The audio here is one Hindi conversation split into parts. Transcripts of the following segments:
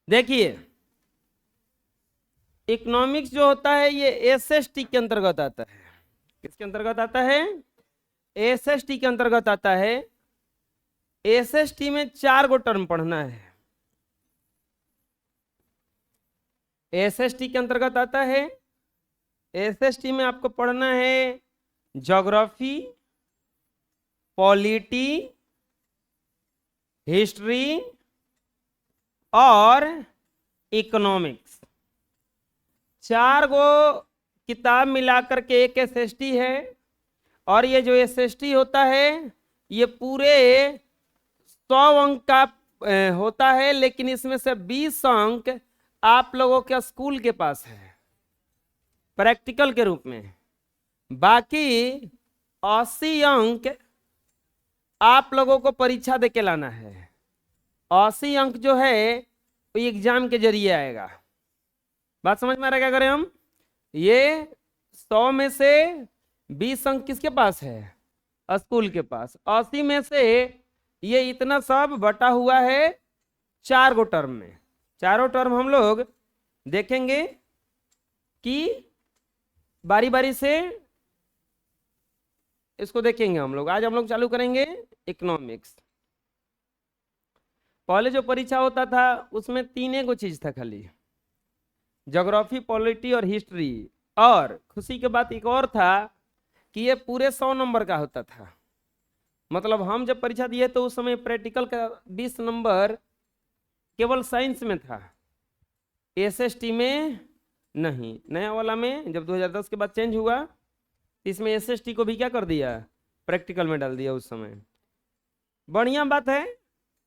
देखिए, इकोनॉमिक्स जो होता है ये एसएसटी के अंतर्गत आता है। किसके अंतर्गत आता है? एसएसटी के अंतर्गत आता है। एसएसटी में 4 गो टर्म पढ़ना है। एसएसटी के अंतर्गत आता है। एसएसटी में आपको पढ़ना है ज्योग्राफी, पॉलिटी, हिस्ट्री और इकोनॉमिक्स। 4 गो किताब मिलाकर के एक एसएसटी है। और ये जो एसएसटी होता है ये पूरे 100 अंक का होता है, लेकिन इसमें से 20 अंक आप लोगों के स्कूल के पास है प्रैक्टिकल के रूप में। बाकी 80 अंक आप लोगों को परीक्षा देके लाना है। 80 अंक जो है वो एग्जाम के जरिए आएगा। बात समझ में आ रहा है? क्या करें हम? ये 100 में से 20 अंक किसके पास है? स्कूल के पास। 80 में से ये इतना सब बटा हुआ है 4 गो टर्म में। चारों टर्म हम लोग देखेंगे कि बारी बारी से इसको देखेंगे हम लोग। आज हम लोग चालू करेंगे इकोनॉमिक्स। पहले जो परीक्षा होता था उसमें 3 गो चीज था खाली, ज्योग्राफी, पॉलिटी और हिस्ट्री। और खुशी के बात एक और था कि ये पूरे 100 नंबर का होता था। मतलब हम जब परीक्षा दिए तो उस समय प्रैक्टिकल का 20 नंबर केवल साइंस में था, एसएसटी में नहीं। नया वाला में जब 2010 के बाद चेंज हुआ इसमें एसएसटी को भी क्या कर दिया? प्रैक्टिकल में डाल दिया उस समय। बढ़िया बात है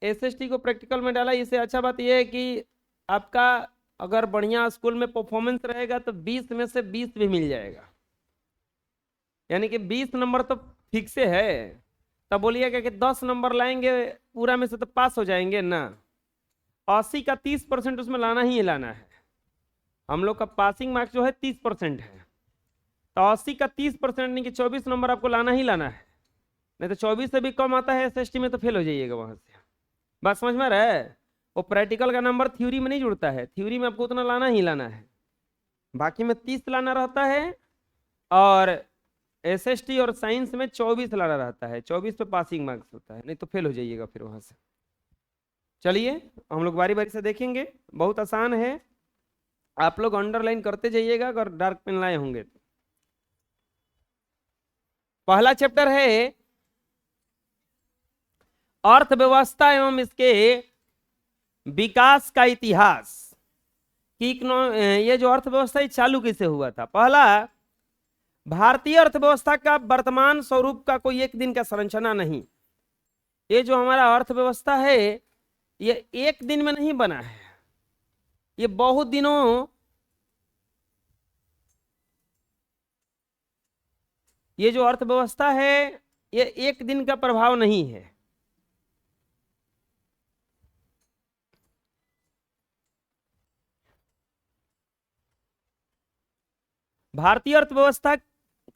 एसएसटी को प्रैक्टिकल में डाला। इससे अच्छा बात यह है कि आपका अगर बढ़िया स्कूल में परफॉर्मेंस रहेगा तो 20 में से 20 भी मिल जाएगा, यानी कि 20 नंबर तो फिक्स है। तब बोलिएगा कि 10 नंबर लाएंगे पूरा में से तो पास हो जाएंगे ना। 80 का 30% उसमें लाना ही लाना है। हम लोग का पासिंग मार्क्स जो है 30% है, तो 80 का 30% यानी कि 24 नंबर आपको लाना ही लाना है। नहीं तो 24 से भी कम आता है एसएसटी में तो फेल हो जाइएगा वहां से। बात समझ में आ रहा है? वो प्रैक्टिकल का नंबर थ्योरी में नहीं जुड़ता है, थ्योरी में आपको उतना लाना ही लाना है, बाकी में 30 लाना रहता है। और एसएसटी और साइंस में 24 लाना रहता है। 24 पे पासिंग मार्क्स होता है, नहीं तो फेल हो जाइएगा फिर वहां से। चलिए हम लोग बारी बारी से देखेंगे। बहुत आसान है, आप लोग अंडरलाइन करते जाइएगा अगर डार्क पेन लाए होंगे तो। पहला चैप्टर है अर्थव्यवस्था एवं इसके विकास का इतिहास। कि ये जो अर्थव्यवस्था चालू कैसे हुआ था। पहला, भारतीय अर्थव्यवस्था का वर्तमान स्वरूप का कोई एक दिन का संरचना नहीं। ये जो हमारा अर्थव्यवस्था है ये एक दिन में नहीं बना है, ये बहुत दिनों, ये जो अर्थव्यवस्था है ये एक दिन का प्रभाव नहीं है। भारतीय अर्थव्यवस्था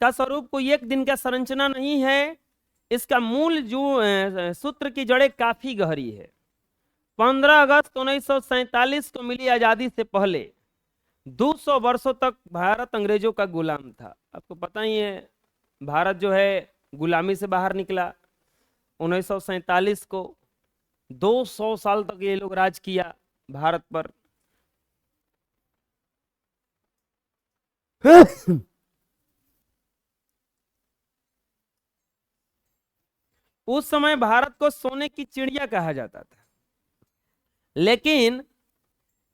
का स्वरूप कोई एक दिन का संरचना नहीं है। इसका मूल जो सूत्र की जड़ें काफी गहरी है। 15 अगस्त 1947 को मिली आजादी से पहले 200 वर्षों तक भारत अंग्रेजों का गुलाम था। आपको पता ही है भारत जो है गुलामी से बाहर निकला 1947 को। 200 साल तक ये लोग राज किया भारत पर। उस समय भारत को सोने की चिड़िया कहा जाता था, लेकिन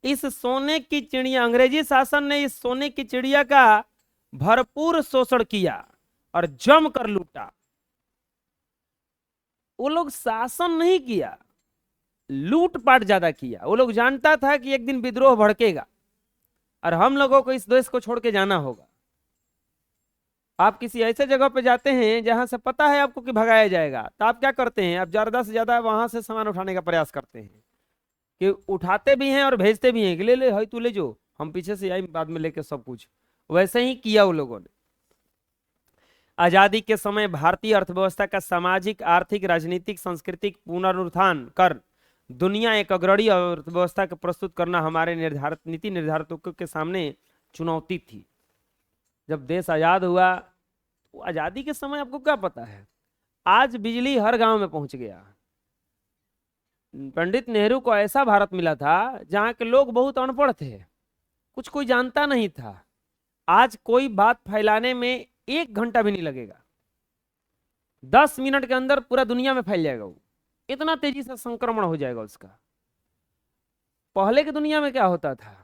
इस सोने की चिड़िया, अंग्रेजी शासन ने इस सोने की चिड़िया का भरपूर शोषण किया और जमकर लूटा। वो लोग शासन नहीं किया, लूटपाट ज्यादा किया। वो लोग जानता था कि एक दिन विद्रोह भड़केगा और हम लोगों को इस देश को छोड़ के जाना होगा। आप किसी ऐसे जगह पे जाते हैं जहां से पता है आपको कि भगाया जाएगा, तो आप क्या करते हैं? आप ज्यादा से ज्यादा वहां से सामान उठाने का प्रयास करते हैं, कि उठाते भी हैं और भेजते भी हैं कि ले ले भाई तू ले जो, हम पीछे से आई बाद में लेके सब कुछ। वैसे ही किया वो लोगों ने। आजादी के समय भारतीय अर्थव्यवस्था का सामाजिक, आर्थिक, राजनीतिक, सांस्कृतिक पुनरुत्थान कर दुनिया एक अग्रणी अर्थव्यवस्था को प्रस्तुत करना हमारे निर्धारित नीति निर्धारकों के सामने चुनौती थी। जब देश आजाद हुआ तो आजादी के समय आपको क्या पता है, आज बिजली हर गांव में पहुंच गया। पंडित नेहरू को ऐसा भारत मिला था जहां के लोग बहुत अनपढ़ थे, कुछ कोई जानता नहीं था। आज कोई बात फैलाने में 1 घंटा भी नहीं लगेगा, 10 मिनट के अंदर पूरा दुनिया में फैल जाएगा। वो इतना तेजी से संक्रमण हो जाएगा उसका। पहले की दुनिया में क्या होता था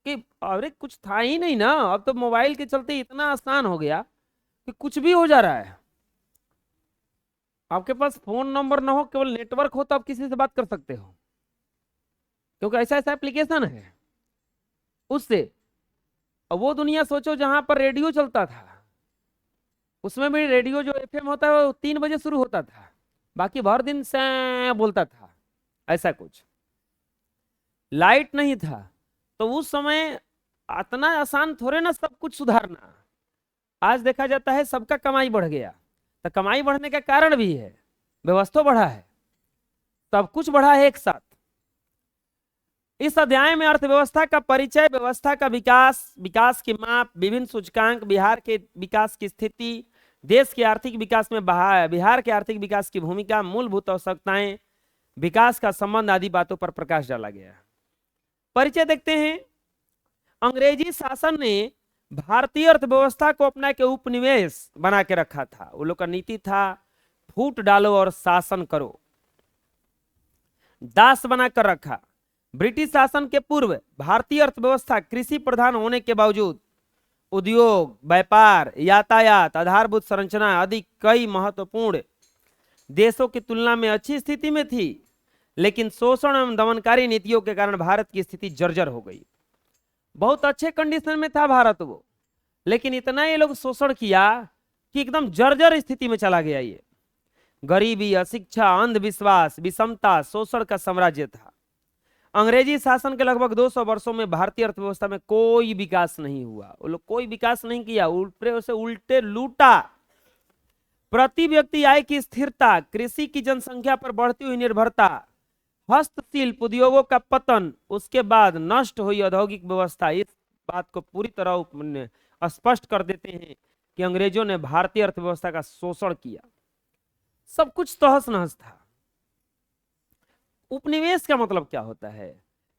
कि अरे कुछ था ही नहीं ना, अब तो मोबाइल के चलते इतना आसान हो गया कि कुछ भी हो जा रहा है। आपके पास फोन नंबर ना हो, केवल नेटवर्क हो तो आप किसी से बात कर सकते हो, क्योंकि ऐसा ऐसा एप्लीकेशन है उससे। अब वो दुनिया सोचो जहां पर रेडियो चलता था, उसमें भी रेडियो जो एफएम होता है वो 3 बजे शुरू होता था, बाकी भर दिन से बोलता था, ऐसा कुछ। लाइट नहीं था तो उस समय इतना आसान थोड़े ना सब कुछ सुधारना। आज देखा जाता है सबका कमाई बढ़ गया, तो कमाई बढ़ने का कारण भी है, व्यवस्था बढ़ा है, सब कुछ बढ़ा है एक साथ। इस अध्याय में अर्थव्यवस्था का परिचय, व्यवस्था का विकास, विकास की माप, विभिन्न सूचकांक, बिहार के विकास की स्थिति, देश के आर्थिक विकास में बिहार के आर्थिक विकास की भूमिका, मूलभूत आवश्यकताएं, विकास का संबंध आदि बातों पर प्रकाश डाला गया। परिचय देखते हैं। अंग्रेजी शासन ने भारतीय अर्थव्यवस्था को अपना के उपनिवेश बना के रखा था। वो लोग का नीति था फूट डालो और शासन करो, दास बनाकर रखा। ब्रिटिश शासन के पूर्व भारतीय अर्थव्यवस्था कृषि प्रधान होने के बावजूद उद्योग, व्यापार, यातायात, आधारभूत संरचना आदि कई महत्वपूर्ण देशों की तुलना में अच्छी स्थिति में थी, लेकिन शोषण एवं दमनकारी नीतियों के कारण भारत की स्थिति जर्जर हो गई। बहुत अच्छे कंडीशन में था भारत वो, लेकिन इतना ये लोग शोषण किया कि एकदम जर्जर स्थिति में चला गया। ये गरीबी, अशिक्षा, अंधविश्वास, विषमता, शोषण का साम्राज्य था। अंग्रेजी शासन के लगभग 200 वर्षों में भारतीय अर्थव्यवस्था में कोई विकास नहीं हुआ। वो लोग कोई विकास नहीं किया, उल्टे लूटा। प्रति व्यक्ति आय की स्थिरता, कृषि की जनसंख्या पर बढ़ती हुई निर्भरता, हस्तशिल्प उद्योगों का पतन, उसके बाद नष्ट हुई औद्योगिक व्यवस्था, इस बात को पूरी तरह स्पष्ट कर देते हैं कि अंग्रेजों ने भारतीय अर्थव्यवस्था का शोषण किया। सब कुछ तहस नहस था। उपनिवेश का मतलब क्या होता है?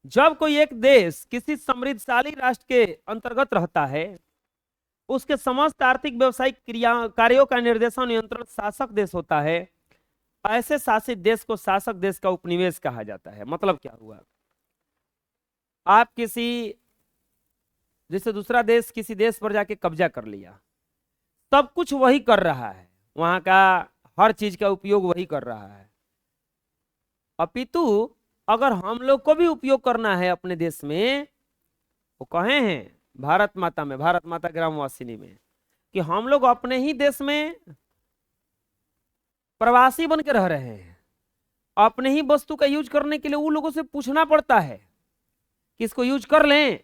जब कोई एक देश किसी समृद्धशाली राष्ट्र के अंतर्गत रहता है, उसके समस्त आर्थिक व्यवसायिक कार्यों का निर्देशन नियंत्रण शासक देश होता है, ऐसे शासित देश को शासक देश का उपनिवेश कहा जाता है। मतलब क्या हुआ? आप जैसे दूसरा देश किसी देश पर जाके कब्जा कर लिया, सब कुछ वही कर रहा है, वहां का हर चीज का उपयोग वही कर रहा है। अपितु अगर हम लोग को भी उपयोग करना है अपने देश में, वो कहे हैं भारत माता में, भारत माता ग्रामवासिनी में, कि हम लोग अपने ही देश में प्रवासी बन के रह रहे हैं। अपने ही वस्तु का यूज करने के लिए उन लोगों से पूछना पड़ता है कि इसको यूज कर लें,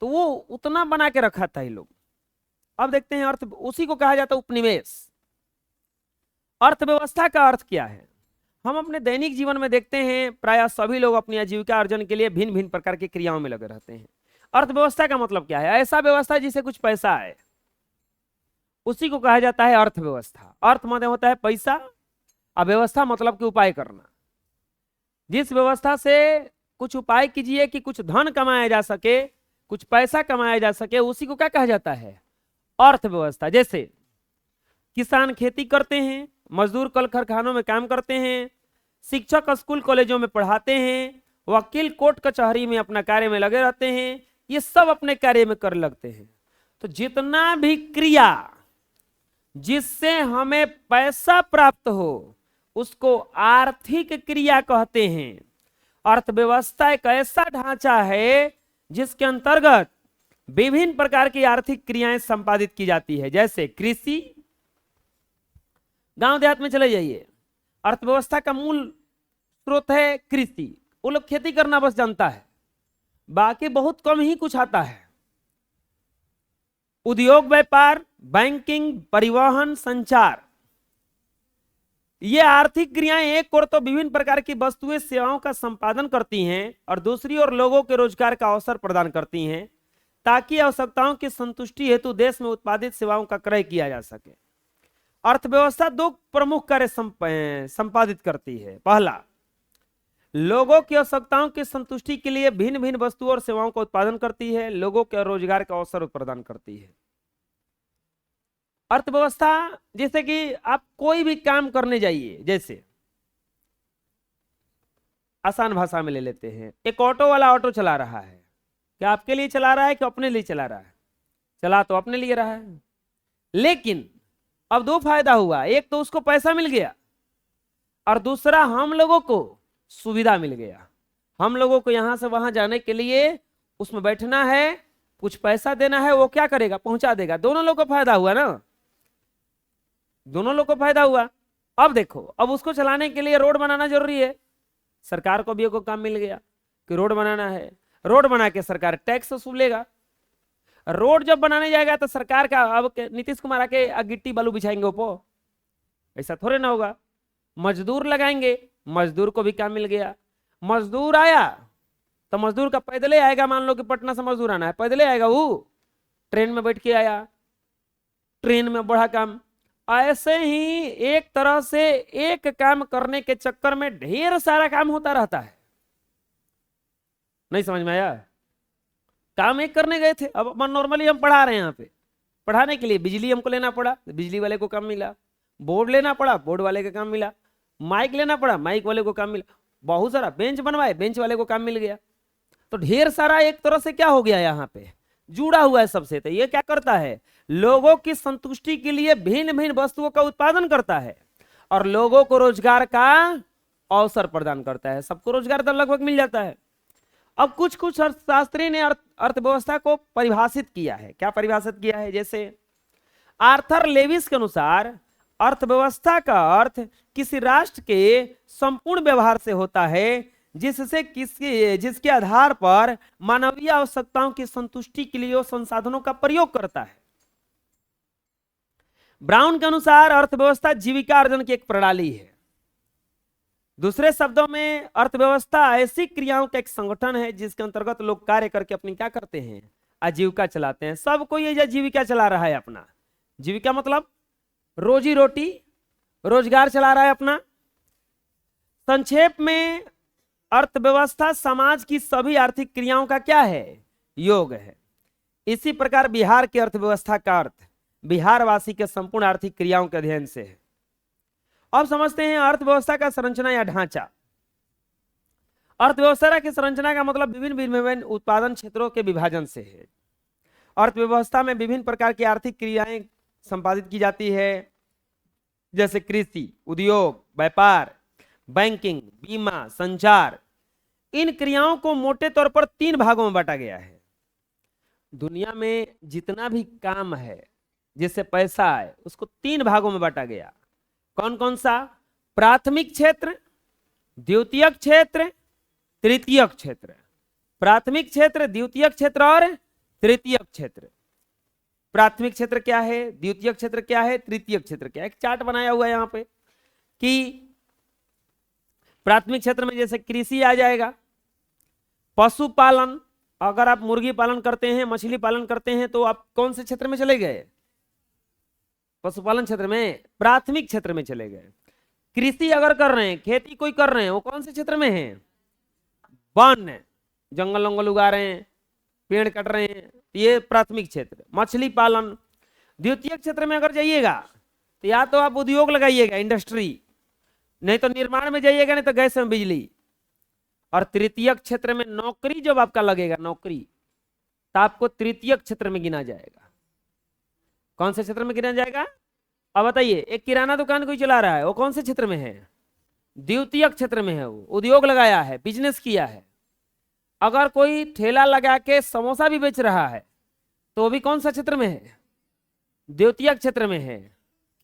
तो वो उतना बना के रखा था ये लोग। अब देखते हैं उसी को कहा जाता है उपनिवेश। अर्थव्यवस्था का अर्थ क्या है? हम अपने दैनिक जीवन में देखते हैं प्रायः सभी लोग अपनी आजीविका अर्जन के लिए भिन्न भिन्न प्रकार की क्रियाओं में लगे रहते हैं। अर्थव्यवस्था का मतलब क्या है? ऐसा व्यवस्था जिसे कुछ पैसा आए, उसी को कहा जाता है अर्थव्यवस्था। अर्थ मतलब होता है पैसा, अव्यवस्था मतलब कि उपाय करना। जिस व्यवस्था से कुछ उपाय कीजिए कि कुछ धन कमाया जा सके, कुछ पैसा कमाया जा सके, उसी को क्या कहा जाता है? अर्थव्यवस्था। जैसे किसान खेती करते हैं, मजदूर कल कारखानों में काम करते हैं, शिक्षक स्कूल कॉलेजों में पढ़ाते हैं, वकील कोर्ट कचहरी में अपना कार्य में लगे रहते हैं, ये सब अपने कार्य में कर लगते हैं। तो जितना भी क्रिया जिससे हमें पैसा प्राप्त हो उसको आर्थिक क्रिया कहते हैं। अर्थव्यवस्था एक ऐसा ढांचा है जिसके अंतर्गत विभिन्न प्रकार की आर्थिक क्रियाएं संपादित की जाती है। जैसे कृषि, गांव देहात में चले जाइए, अर्थव्यवस्था का मूल स्रोत है कृषि। वो लोग खेती करना बस जानता है, बाकी बहुत कम ही कुछ आता है। उद्योग, व्यापार, बैंकिंग, परिवहन, संचार, ये आर्थिक क्रियाएं एक ओर तो विभिन्न प्रकार की वस्तुएं सेवाओं का संपादन करती हैं और दूसरी ओर लोगों के रोजगार का अवसर प्रदान करती हैं ताकि आवश्यकताओं की संतुष्टि हेतु देश में उत्पादित सेवाओं का क्रय किया जा सके। अर्थव्यवस्था दो प्रमुख कार्य संपादित करती है। पहला, लोगों की आवश्यकताओं की संतुष्टि के लिए भिन्न भिन्न वस्तुओं और सेवाओं का उत्पादन करती है, लोगों के रोजगार का अवसर प्रदान करती है। अर्थव्यवस्था, जैसे कि आप कोई भी काम करने जाइए, जैसे आसान भाषा में ले लेते हैं, एक ऑटो वाला ऑटो चला रहा है, क्या आपके लिए चला रहा है कि अपने लिए चला रहा है? चला तो अपने लिए रहा है, लेकिन अब दो फायदा हुआ, एक तो उसको पैसा मिल गया और दूसरा हम लोगों को सुविधा मिल गया। हम लोगों को यहां से वहां जाने के लिए उसमें बैठना है, कुछ पैसा देना है, वो क्या करेगा? पहुंचा देगा। दोनों लोगों को फायदा हुआ ना, दोनों लोगों को फायदा हुआ। अब देखो, अब उसको चलाने के लिए रोड बनाना जरूरी है, सरकार को भी को काम मिल गया कि रोड बनाना है, रोड बना के सरकार टैक्स वसूलेगा। रोड जब बनाने जाएगा तो सरकार का, अब नीतीश कुमार आके गिट्टी बालू बिछाएंगे ऊपर? ऐसा थोड़े ना होगा। मजदूर लगाएंगे, मजदूर को भी काम मिल गया। मजदूर आया तो मजदूर का पैदले आएगा, मान लो कि पटना से मजदूर आना है, पैदले आएगा, वो ट्रेन में बैठ के आया, ट्रेन में बढ़ा काम। ऐसे ही एक तरह से एक काम करने के चक्कर में ढेर सारा काम होता रहता है। नहीं समझ में आया? काम एक करने गए थे, अब नॉर्मली हम पढ़ा रहे हैं, यहाँ पे पढ़ाने के लिए बिजली हमको लेना पड़ा, बिजली वाले को काम मिला, बोर्ड लेना पड़ा, बोर्ड वाले का काम मिला, माइक लेना पड़ा, माइक वाले को काम मिला, बहुत सारा बेंच बनवाए, बेंच वाले को काम मिल गया। तो ढेर सारा एक तरह से क्या हो गया, यहाँ पे जुड़ा हुआ है सबसे। तो ये क्या करता है? लोगों की संतुष्टि के लिए भिन्न भिन्न वस्तुओं का उत्पादन करता है और लोगों को रोजगार का अवसर प्रदान करता है। सबको रोजगार तो लगभग मिल जाता है। अब कुछ कुछ अर्थशास्त्री ने अर्थव्यवस्था को परिभाषित किया है। क्या परिभाषित किया है? जैसे आर्थर लेविस के अनुसार अर्थव्यवस्था का अर्थ किसी राष्ट्र के संपूर्ण व्यवहार से होता है जिसके आधार पर मानवीय आवश्यकताओं की संतुष्टि के लिए संसाधनों का प्रयोग करता है। ब्राउन के अनुसार अर्थव्यवस्था जीविका अर्जन की एक प्रणाली है। दूसरे शब्दों में अर्थव्यवस्था ऐसी क्रियाओं का एक संगठन है जिसके अंतर्गत लोग कार्य करके अपनी क्या करते हैं? आजीविका चलाते हैं। सब कोई ये जीविका चला रहा है अपना। जीविका मतलब रोजी रोटी, रोजगार चला रहा है अपना। संक्षेप में अर्थव्यवस्था समाज की सभी आर्थिक क्रियाओं का क्या है? योग है। इसी प्रकार बिहार की अर्थव्यवस्था का अर्थ बिहारवासी के संपूर्ण आर्थिक क्रियाओं के अध्ययन से है। अब समझते हैं अर्थव्यवस्था का संरचना या ढांचा। अर्थव्यवस्था की संरचना का मतलब विभिन्न विभिन्न उत्पादन क्षेत्रों के विभाजन से है। अर्थव्यवस्था में विभिन्न प्रकार की आर्थिक क्रियाएं संपादित की जाती है, जैसे कृषि, उद्योग, व्यापार, बैंकिंग, बीमा, संचार। इन क्रियाओं को मोटे तौर पर 3 भागों में बांटा गया है। दुनिया में जितना भी काम है जिससे पैसा आए उसको 3 भागों में बांटा गया। कौन कौन सा? प्राथमिक क्षेत्र, द्वितीयक क्षेत्र, तृतीयक क्षेत्र। प्राथमिक क्षेत्र, द्वितीयक क्षेत्र और तृतीयक क्षेत्र। प्राथमिक क्षेत्र क्या है, द्वितीयक क्षेत्र क्या है, तृतीयक क्षेत्र क्या है? एक चार्ट बनाया हुआ है यहाँ पे कि प्राथमिक क्षेत्र में जैसे कृषि आ जाएगा, पशुपालन, अगर आप मुर्गी पालन करते हैं, मछली पालन करते हैं तो आप कौन से क्षेत्र में चले गए? पशुपालन क्षेत्र में, प्राथमिक क्षेत्र में चले गए। कृषि अगर कर रहे हैं, खेती कोई कर रहे हैं, वो कौन से क्षेत्र में है? वन, जंगल वंगल उगा रहे हैं, पेड़ कट रहे हैं, ये प्राथमिक क्षेत्र। मछली पालन। द्वितीयक क्षेत्र में अगर जाइएगा तो या तो आप उद्योग लगाइएगा, इंडस्ट्री, नहीं तो निर्माण में जाइएगा, नहीं तो गैस में बिजली। और तृतीयक क्षेत्र में नौकरी जब आपका लगेगा, नौकरी, तो आपको तृतीयक क्षेत्र में गिना जाएगा। कौन से क्षेत्र में गिना जाएगा? अब बताइए, एक किराना दुकान कोई चला रहा है, वो कौन से क्षेत्र में है? द्वितीयक क्षेत्र में है। वो उद्योग लगाया है, बिजनेस किया है। अगर कोई ठेला लगा के समोसा भी बेच रहा है तो वो भी कौन सा क्षेत्र में है? द्वितीयक क्षेत्र में है।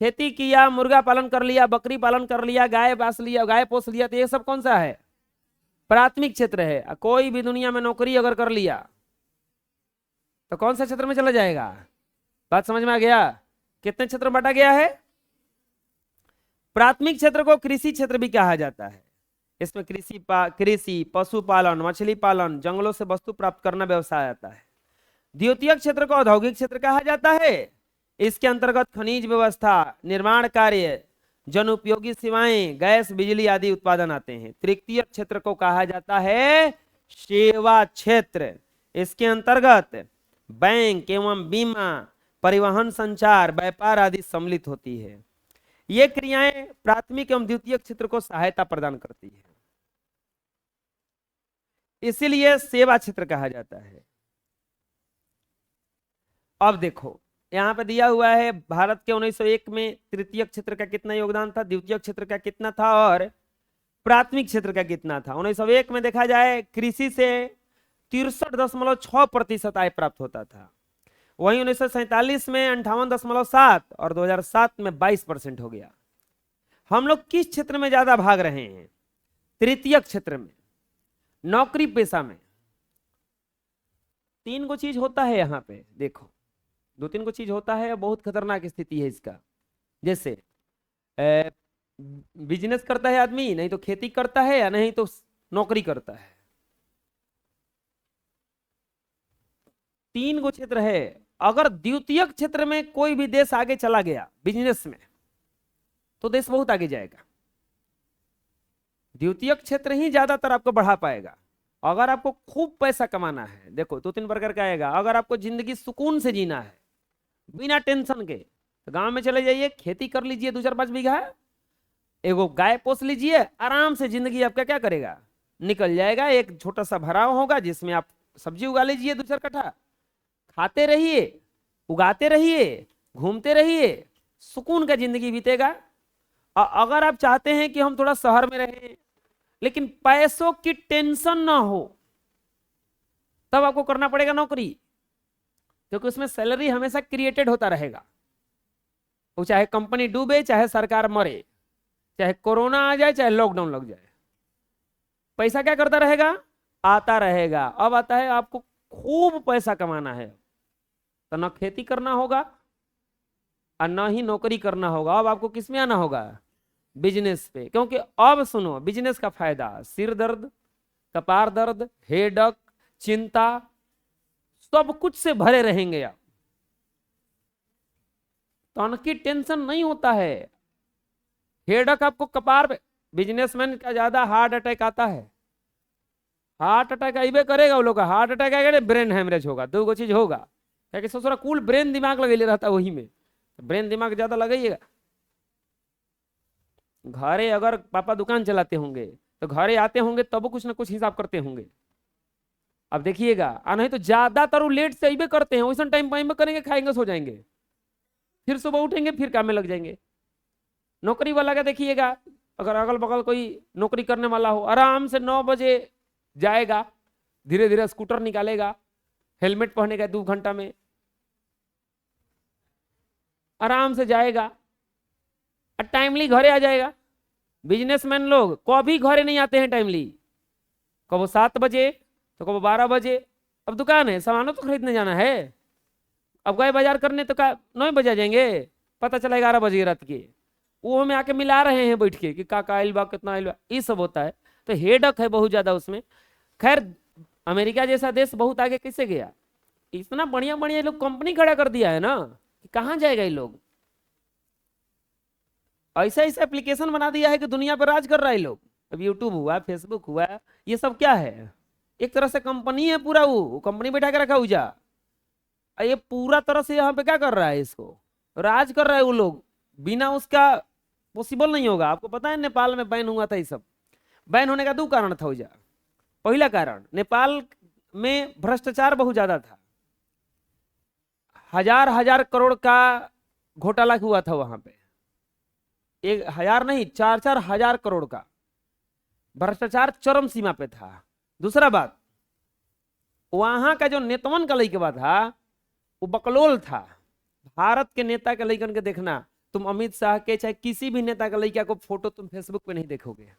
खेती किया, मुर्गा पालन कर लिया, बकरी पालन कर लिया, गाय पास लिया, गाय पोस लिया, तो ये सब कौन सा है? प्राथमिक क्षेत्र है। कोई भी दुनिया में नौकरी अगर कर लिया तो कौन सा क्षेत्र में चला जाएगा? बात समझ में आ गया? कितने क्षेत्र में बांटा गया है? प्राथमिक क्षेत्र को कृषि क्षेत्र भी कहा जाता है। इसमें कृषि, पशुपालन, मछली पालन, जंगलों से वस्तु प्राप्त करना व्यवसाय आता है। द्वितीयक क्षेत्र को औद्योगिक क्षेत्र कहा जाता है। इसके अंतर्गत खनिज व्यवस्था, निर्माण कार्य, जन उपयोगी सेवाएं, गैस, बिजली आदि उत्पादन आते हैं। तृतीयक क्षेत्र को कहा जाता है सेवा क्षेत्र। इसके अंतर्गत बैंक एवं बीमा, परिवहन, संचार, व्यापार आदि सम्मिलित होती है। ये क्रियाएं प्राथमिक एवं द्वितीयक क्षेत्र को सहायता प्रदान करती है, इसीलिए सेवा क्षेत्र कहा जाता है। अब देखो यहां पे दिया हुआ है भारत के 1901 में तृतीयक क्षेत्र का कितना योगदान था, द्वितीयक क्षेत्र का कितना था और प्राथमिक क्षेत्र का कितना था। 1901 में देखा जाए कृषि से 63.6% आय प्राप्त होता था। वहीं 1947 में 58.7 और 2007 में 22% हो गया। हम लोग किस क्षेत्र में ज्यादा भाग रहे हैं? तृतीयक क्षेत्र में, नौकरी पेशा में। 3 गो चीज होता है यहाँ पे, देखो 2-3 गो चीज होता है। बहुत खतरनाक स्थिति है इसका। जैसे बिजनेस करता है आदमी, नहीं तो खेती करता है, या नहीं तो नौकरी करता है। 3 गो क्षेत्र है। अगर द्वितीयक क्षेत्र में कोई भी देश आगे चला गया बिजनेस में, तो देश बहुत आगे जाएगा। द्वितीयक क्षेत्र ही ज्यादातर आपको बढ़ा पाएगा। अगर आपको खूब पैसा कमाना है, देखो 2-3 प्रकार का आएगा। अगर आपको जिंदगी सुकून से जीना है बिना टेंशन के, तो गांव में चले जाइए, खेती कर लीजिए 2-4-5 बीघा, एगो गाय पोस लीजिए, आराम से जिंदगी आपका क्या करेगा, निकल जाएगा। एक छोटा सा भराव होगा जिसमें आप सब्जी उगा लीजिए 2-4 कट्ठा, खाते रहिए, उगाते रहिए, घूमते रहिए, सुकून का जिंदगी बीतेगा। अगर आप चाहते हैं कि हम थोड़ा शहर में रहें लेकिन पैसों की टेंशन ना हो, तब आपको करना पड़ेगा नौकरी, क्योंकि उसमें सैलरी हमेशा क्रिएटेड होता रहेगा। वो चाहे कंपनी डूबे, चाहे सरकार मरे, चाहे कोरोना आ जाए, चाहे लॉकडाउन लग जाए, पैसा क्या करता रहेगा, आता रहेगा। अब आता है आपको खूब पैसा कमाना है, तो ना खेती करना होगा और ना ही नौकरी करना होगा। अब आपको किस में आना होगा, बिजनेस पे। क्योंकि अब सुनो, बिजनेस का फायदा, सिर दर्द, कपार दर्द, हेडक, चिंता, सब कुछ से भरे रहेंगे आप। तन की टेंशन नहीं होता है। हेडक आपको कपार पे, बिजनेसमैन का ज्यादा हार्ट अटैक आता है। हार्ट अटैक आइबे करेगा, वो लोग का हार्ट अटैक आएगा, ब्रेन हेमरेज होगा, 2 गो चीज होगा। क्या ससुरा कुल ब्रेन दिमाग लगे रहता है वही में, ब्रेन दिमाग ज्यादा लगाइएगा। घरे अगर पापा दुकान चलाते होंगे तो घरे आते होंगे तब कुछ ना कुछ हिसाब करते होंगे। अब देखिएगा, नहीं तो ज्यादातर लेट से अइबे करते हैं, वैसा टाइम में करेंगे, खाएंगे, सो जाएंगे, फिर सुबह उठेंगे, फिर काम में लग जाएंगे। नौकरी वाला का देखिएगा, अगर अगल बगल कोई नौकरी करने वाला हो, आराम से 9 बजे जाएगा, धीरे धीरे स्कूटर निकालेगा, हेलमेट पहनेगा, 2 घंटा में आराम से जाएगा और टाइमली घरे आ जाएगा। बिजनेसमैन लोग कभी घरे नहीं आते हैं टाइमली, कब 7 बजे तो कब 12 बजे। अब दुकान है, सामानों तो खरीदने जाना है, अब गए बाजार करने तो 9 बजे आ जाएंगे, पता चला 11 बजे रात के। वो हमें आके मिला रहे हैं बैठ के कि का आइल बा, कितना आइल बा, ये सब होता है। तो हेडक है बहुत ज्यादा उसमें। खैर अमेरिका जैसा देश बहुत आगे कैसे गया, इतना बढ़िया बढ़िया लोग कंपनी खड़ा कर दिया है ना, कि कहाँ जाएगा ये लोग। ऐसा ऐसा एप्लीकेशन बना दिया है कि दुनिया पर राज कर रहा है लोग। अब यूट्यूब हुआ, फेसबुक हुआ, ये सब क्या है, एक तरह से कंपनी है पूरा। वो कंपनी बैठा के रखा हुआ जा, ये पूरा तरह से यहाँ पे क्या कर रहा है, इसको राज कर रहा है वो लोग। बिना उसका पॉसिबल नहीं होगा। आपको पता है नेपाल में बैन हुआ था, ये सब बैन होने का 2 कारण था उजा। पहला कारण, नेपाल में भ्रष्टाचार बहुत ज्यादा था, हजार करोड़ का घोटाला हुआ था वहां पे, 1,000 नहीं 4-4 हजार करोड़ का भ्रष्टाचार चरम सीमा पे था। दूसरा बात, वहां का जो नेतवन का लड़का था वो बकलोल था। भारत के नेता के लड़कन के देखना, तुम अमित शाह के चाहे किसी भी नेता का लड़का को फोटो तुम फेसबुक पे नहीं देखोगे,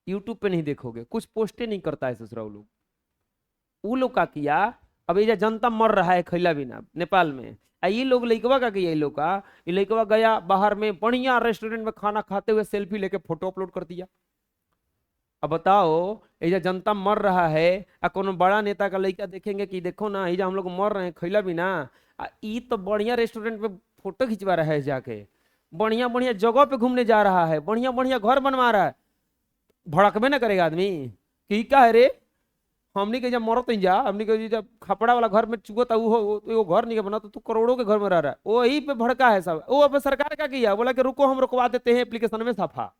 यूट्यूब पे नहीं देखोगे, कुछ पोस्टें नहीं करता है ससुरा। वो लोग का किया, अब ये जनता मर रहा है खैला बिना नेपाल में। ये लोग लइकवा का ये लोग का, ये लइकवा गया बाहर में बढ़िया रेस्टोरेंट में खाना खाते हुए सेल्फी लेके फोटो अपलोड कर दिया। अब बताओ ये जनता मर रहा है, कोनो बड़ा नेता का लड़का देखेंगे कि देखो ना ये हम लोग मर रहे हैं खैला बिना, ई तो बढ़िया रेस्टोरेंट पे फोटो खिंचवा रहा है, जाके बढ़िया बढ़िया जगह पे घूमने जा रहा है, बढ़िया बढ़िया घर बनवा रहा है। भड़कबे ना करेगा आदमी कि क्या है रे, हमनी के जब मरत नहीं जा, हमनी के जब खपड़ा वाला घर में चुगता वो घर नहीं बना, तो तू करोड़ों के घर में रह रहा है, वही पे भड़का है सब। वो अब सरकार का किया, बोला कि रुको हम रुकवा देते हैं एप्लीकेशन में सफा,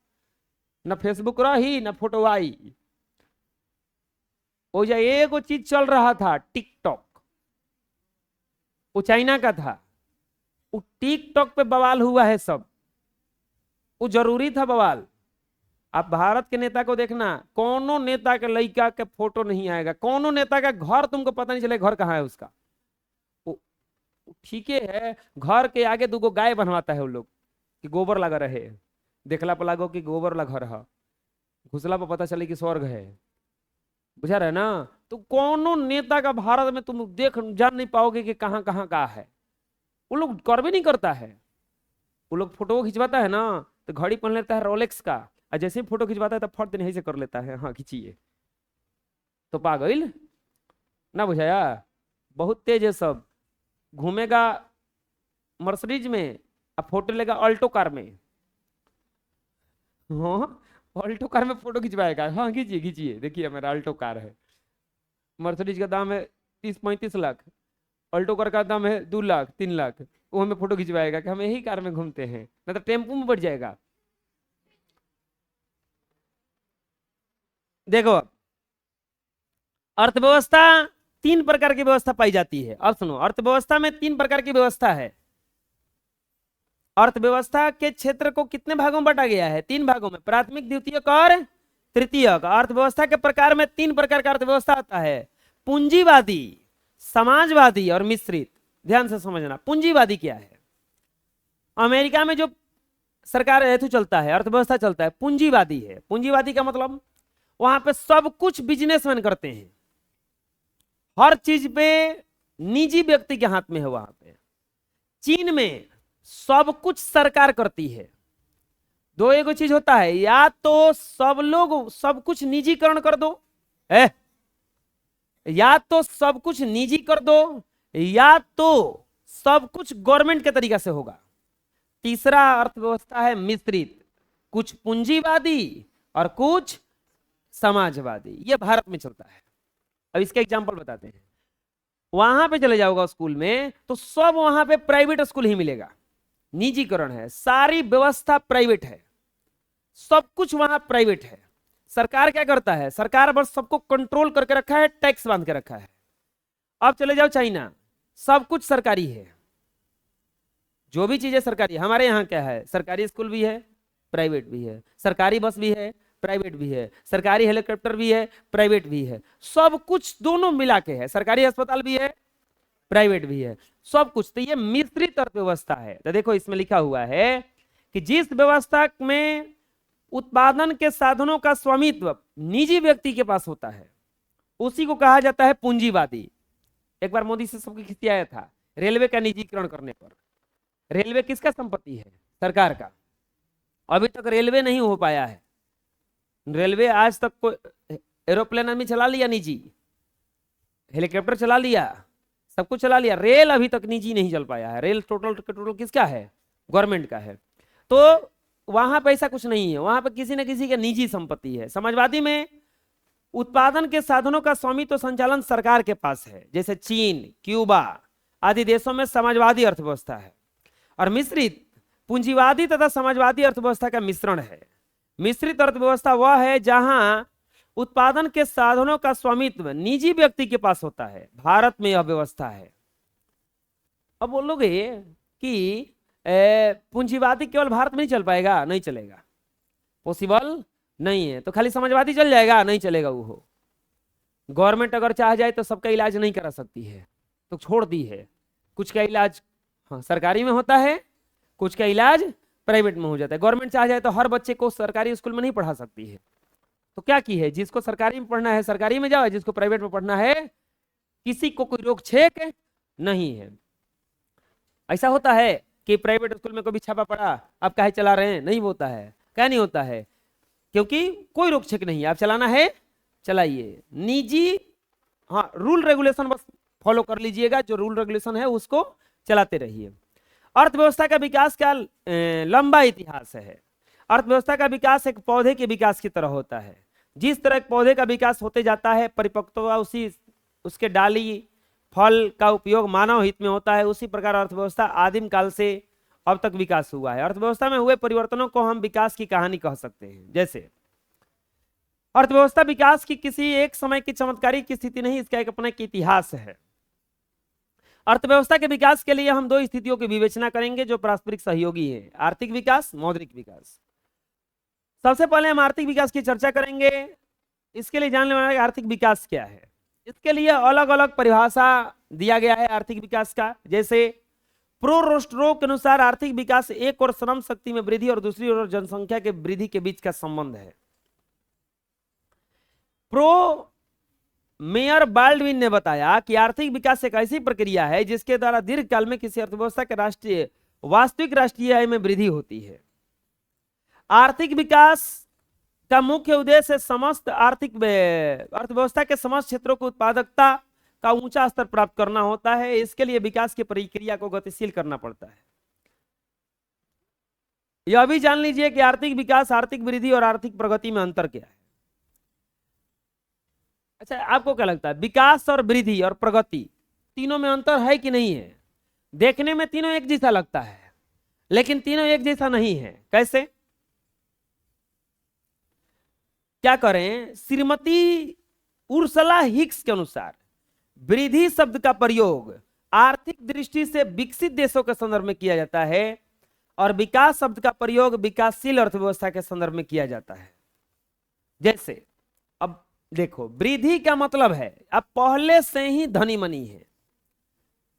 ना फेसबुक रही ना फोटो आई। वो जो एक चीज चल रहा था टिकटॉक, वो चाइना का था, वो टिकटॉक पे बवाल हुआ है सब, वो जरूरी था बवाल। आप भारत के नेता को देखना, कोनो नेता के लड़का के फोटो नहीं आएगा, कोनो नेता का घर तुमको पता नहीं चले घर कहाँ है उसका। ठीक है, घर के आगे दूगो गाय बनवाता है वो लोग कि गोबर लगा रहे, देखला पर लागो कि गोबर लगा रहा, घुसला पर पता चले कि स्वर्ग है, बुझा रहे ना। तो कोनो नेता का भारत में तुम देख जान नहीं पाओगे कि कहाँ कहाँ का है। वो लोग कर भी नहीं करता है, वो लोग फोटो खिंचवाता है ना तो घड़ी पहन लेता है रोलेक्स का, और जैसे ही फोटो खिंचवाता है तो फट दिन से कर लेता है, हाँ खींचिए। तो पागल ना बुझाया, बहुत तेज है सब। घूमेगा मर्सिडीज में, अब फोटो लेगा अल्टो कार में, हाँ अल्टो कार में फोटो खिंचवाएगा, हाँ खींचिए खींचिए, देखिए मेरा अल्टो कार है। मर्सिडीज का दाम है 30-35 लाख, अल्टो कार का दाम है 2 लाख 3 लाख, वो हमें फोटो खिंचवाएगा कि हम यही कार में घूमते हैं, ना तो टेम्पो में बढ़ जाएगा। देखो अर्थव्यवस्था 3 प्रकार की व्यवस्था पाई जाती है। अब सुनो, अर्थव्यवस्था में 3 प्रकार की व्यवस्था है। अर्थव्यवस्था के क्षेत्र को कितने भागों में बांटा गया है? 3 भागों में, प्राथमिक, द्वितीयक और तृतीयक। अर्थव्यवस्था के प्रकार में 3 प्रकार का अर्थव्यवस्था आता है, पूंजीवादी, समाजवादी और मिश्रित। ध्यान से समझना, पूंजीवादी क्या है। अमेरिका में जो सरकार हेतु चलता है, अर्थव्यवस्था चलता है, पूंजीवादी है। पूंजीवादी का मतलब वहां पे सब कुछ बिजनेसमैन करते हैं, हर चीज पे निजी व्यक्ति के हाथ में है वहां पे। चीन में सब कुछ सरकार करती है। दो एगो चीज होता है, या तो सब लोग सब कुछ निजीकरण कर दो, या तो सब कुछ निजी कर दो, या तो सब कुछ गवर्नमेंट के तरीका से होगा। तीसरा अर्थव्यवस्था है मिश्रित, कुछ पूंजीवादी और कुछ समाजवादी। ये भारत में चलता है। अब इसका एग्जांपल बताते हैं। वहां पे चले जाओगा स्कूल में तो सब वहां पे प्राइवेट स्कूल ही मिलेगा, निजीकरण है, सारी व्यवस्था प्राइवेट है, सब कुछ वहां प्राइवेट है। सरकार क्या करता है? सरकार बस सबको कंट्रोल करके रखा है, टैक्स बांध के रखा है। अब चले जाओ चाइना, सब कुछ सरकारी है, जो भी चीजें सरकारी। हमारे यहाँ क्या है? सरकारी स्कूल भी है, प्राइवेट भी है, सरकारी बस भी है, प्राइवेट भी है, सरकारी हेलीकॉप्टर भी है, प्राइवेट भी है, सब कुछ दोनों मिला के है। सरकारी अस्पताल भी है, प्राइवेट भी है, सब कुछ। तो ये मिश्रित अर्थव्यवस्था है। तो देखो इसमें लिखा हुआ है कि जिस व्यवस्था में उत्पादन के साधनों का स्वामित्व निजी व्यक्ति के पास होता है उसी को कहा जाता है पूंजीवादी। एक बार मोदी से सबको खिसियाया था रेलवे का निजीकरण करने पर। रेलवे किसका संपत्ति है? सरकार का। अभी तक रेलवे नहीं हो पाया है। रेलवे आज तक कोई एरोप्लेन आदमी चला लिया निजी, हेलीकॉप्टर चला लिया, सब कुछ चला लिया, रेल अभी तक निजी नहीं चल पाया है। रेल टोटल किसका है? गवर्नमेंट का है। तो वहां पे ऐसा कुछ नहीं है, वहां पे किसी न किसी की निजी संपत्ति है। समाजवादी में उत्पादन के साधनों का स्वामित्व संचालन सरकार के पास है, जैसे चीन, क्यूबा आदि देशों में समाजवादी अर्थव्यवस्था है। और मिश्रित पूंजीवादी तथा समाजवादी अर्थव्यवस्था का मिश्रण है। मिश्रित अर्थव्यवस्था वह है जहां उत्पादन के साधनों का स्वामित्व निजी व्यक्ति के पास होता है। भारत में यह व्यवस्था है। अब बोलोगे कि पूंजीवादी केवल भारत में ही चल पाएगा? नहीं चलेगा, पॉसिबल नहीं है। तो खाली समाजवादी चल जाएगा? नहीं चलेगा। वो गवर्नमेंट अगर चाह जाए तो सबका इलाज नहीं करा सकती है, तो छोड़ दी है। कुछ का इलाज हाँ सरकारी में होता है, कुछ का इलाज प्राइवेट में हो जाता है। गवर्नमेंट चाह जाए तो हर बच्चे को सरकारी स्कूल में नहीं पढ़ा सकती है। तो क्या की है? जिसको सरकारी में पढ़ना है सरकारी में जाओ, जिसको प्राइवेट में पढ़ना है किसी को कोई रोक छेक नहीं है। ऐसा होता है कि प्राइवेट स्कूल में कभी छापा पड़ा, आप काहे चला रहे हैं, नहीं होता है। क्या नहीं होता है? क्योंकि कोई रोक छेक नहीं है, आप चलाना है चलाइए। निजी हाँ रूल रेगुलेशन बस फॉलो कर लीजिएगा, जो रूल रेगुलेशन है उसको चलाते रहिए। अर्थव्यवस्था का विकास का लंबा इतिहास है। अर्थव्यवस्था का विकास एक पौधे के विकास की तरह होता है। जिस तरह एक पौधे का विकास होते जाता है, परिपक्वता उसी उसके डाली फल का उपयोग मानव हित में होता है, उसी प्रकार अर्थव्यवस्था आदिम काल से अब तक विकास हुआ है। अर्थव्यवस्था में हुए परिवर्तनों को हम विकास की कहानी कह सकते हैं। जैसे अर्थव्यवस्था विकास की किसी एक समय की चमत्कारिक की स्थिति नहीं, इसका एक अपना एक इतिहास है। अर्थव्यवस्था के विकास के लिए हम दो स्थितियों की विवेचना करेंगे जो पारस्परिक सहयोगी है, आर्थिक विकास, मौद्रिक विकास। सबसे पहले हम आर्थिक विकास की चर्चा करेंगे। इसके लिए जान लेना है आर्थिक विकास क्या है। इसके लिए अलग अलग परिभाषा दिया गया है आर्थिक विकास का। जैसे प्रो रोस्ट्रो के अनुसार आर्थिक विकास एक और श्रम शक्ति में वृद्धि और दूसरी ओर जनसंख्या के वृद्धि के बीच का संबंध है। प्रो मेयर बाल्डविन ने बताया कि आर्थिक विकास एक ऐसी प्रक्रिया है जिसके द्वारा दीर्घकाल में किसी अर्थव्यवस्था के वास्तविक राष्ट्रीय आय में वृद्धि होती है। आर्थिक विकास का मुख्य उद्देश्य समस्त आर्थिक अर्थव्यवस्था के समस्त क्षेत्रों को उत्पादकता का ऊंचा स्तर प्राप्त करना होता है। इसके लिए विकास की प्रक्रिया को गतिशील करना पड़ता है। यह भी जान लीजिए कि आर्थिक विकास, आर्थिक वृद्धि और आर्थिक प्रगति में अंतर क्या है। अच्छा, आपको क्या लगता है, विकास और वृद्धि और प्रगति तीनों में अंतर है कि नहीं है? देखने में तीनों एक जैसा लगता है, लेकिन तीनों एक जैसा नहीं है। कैसे? क्या करें? श्रीमती उर्सला हिक्स के अनुसार वृद्धि शब्द का प्रयोग आर्थिक दृष्टि से विकसित देशों के संदर्भ में किया जाता है और विकास शब्द का प्रयोग विकासशील अर्थव्यवस्था के संदर्भ में किया जाता है। जैसे अब देखो, वृद्धि का मतलब है आप पहले से ही धनी मनी है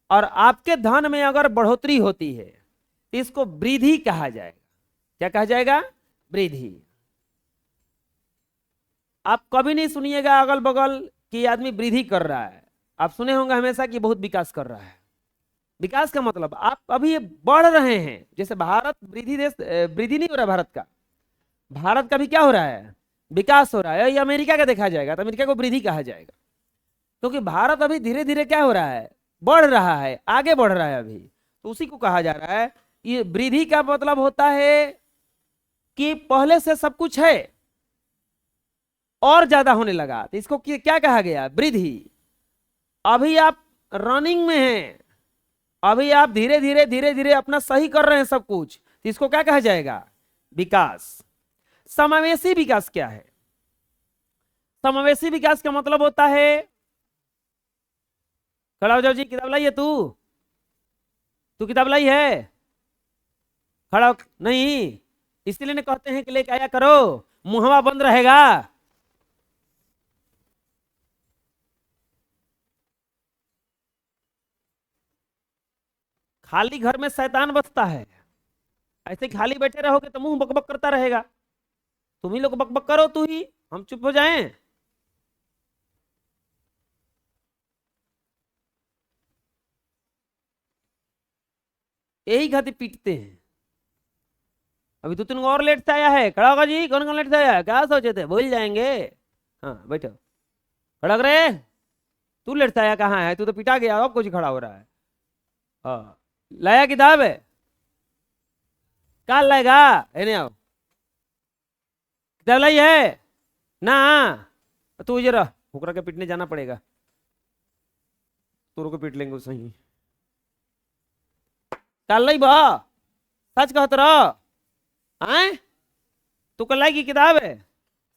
और आपके धन में अगर बढ़ोतरी होती है तो इसको वृद्धि कहा जाएगा। क्या कहा जाएगा? वृद्धि। आप कभी नहीं सुनिएगा अगल बगल कि आदमी वृद्धि कर रहा है, आप सुने होंगे हमेशा कि बहुत विकास कर रहा है। विकास का मतलब आप अभी बढ़ रहे हैं। जैसे भारत वृद्धि देश, वृद्धि नहीं हो रहा भारत का, भारत का भी क्या हो रहा है? विकास हो रहा है। ये अमेरिका का देखा जाएगा तो अमेरिका को वृद्धि कहा जाएगा, क्योंकि भारत अभी धीरे धीरे क्या हो रहा है? बढ़ रहा है, आगे बढ़ रहा है अभी, तो उसी को कहा जा रहा है। ये वृद्धि का मतलब होता है कि पहले से सब कुछ है और ज्यादा होने लगा, तो इसको क्या कहा गया? वृद्धि। अभी आप रनिंग में हैं, अभी आप धीरे धीरे अपना सही कर रहे हैं सब कुछ, तो इसको क्या कहा जाएगा? विकास। समावेशी विकास क्या है? समावेशी विकास का मतलब होता है, खड़ा हो जाओ जी, किताब लाई है तू किताब लाई है? खड़ा नहीं, इसलिए कहते हैं कि लेके आया करो, मुहवा बंद रहेगा। खाली घर में शैतान बसता है, ऐसे खाली बैठे रहोगे तो मुंह बकबक करता रहेगा। तुम ही लोग बकबक करो, तू ही, हम चुप हो जाएं। यही खातिर पीटते हैं। अभी 2-3 और लेट से आया है, खड़ा होगा जी। कौन कौन लेट से आया है? क्या सोचे थे? भूल जाएंगे। हाँ बैठो, खड़ा करे। तू लेट से आया कहाँ है? तू तो पिटा गया, अब कुछ खड़ा हो रहा है। हाँ, लाया किताब है? कल लाएगा? नहीं आओ, किताब लाई है ना? तू जरा फुकरा के पीटने जाना पड़ेगा, तोरो को पीट लेंगे सही। कल लाई बा, सच कहत रहो। आए तू कल लाई की किताब है,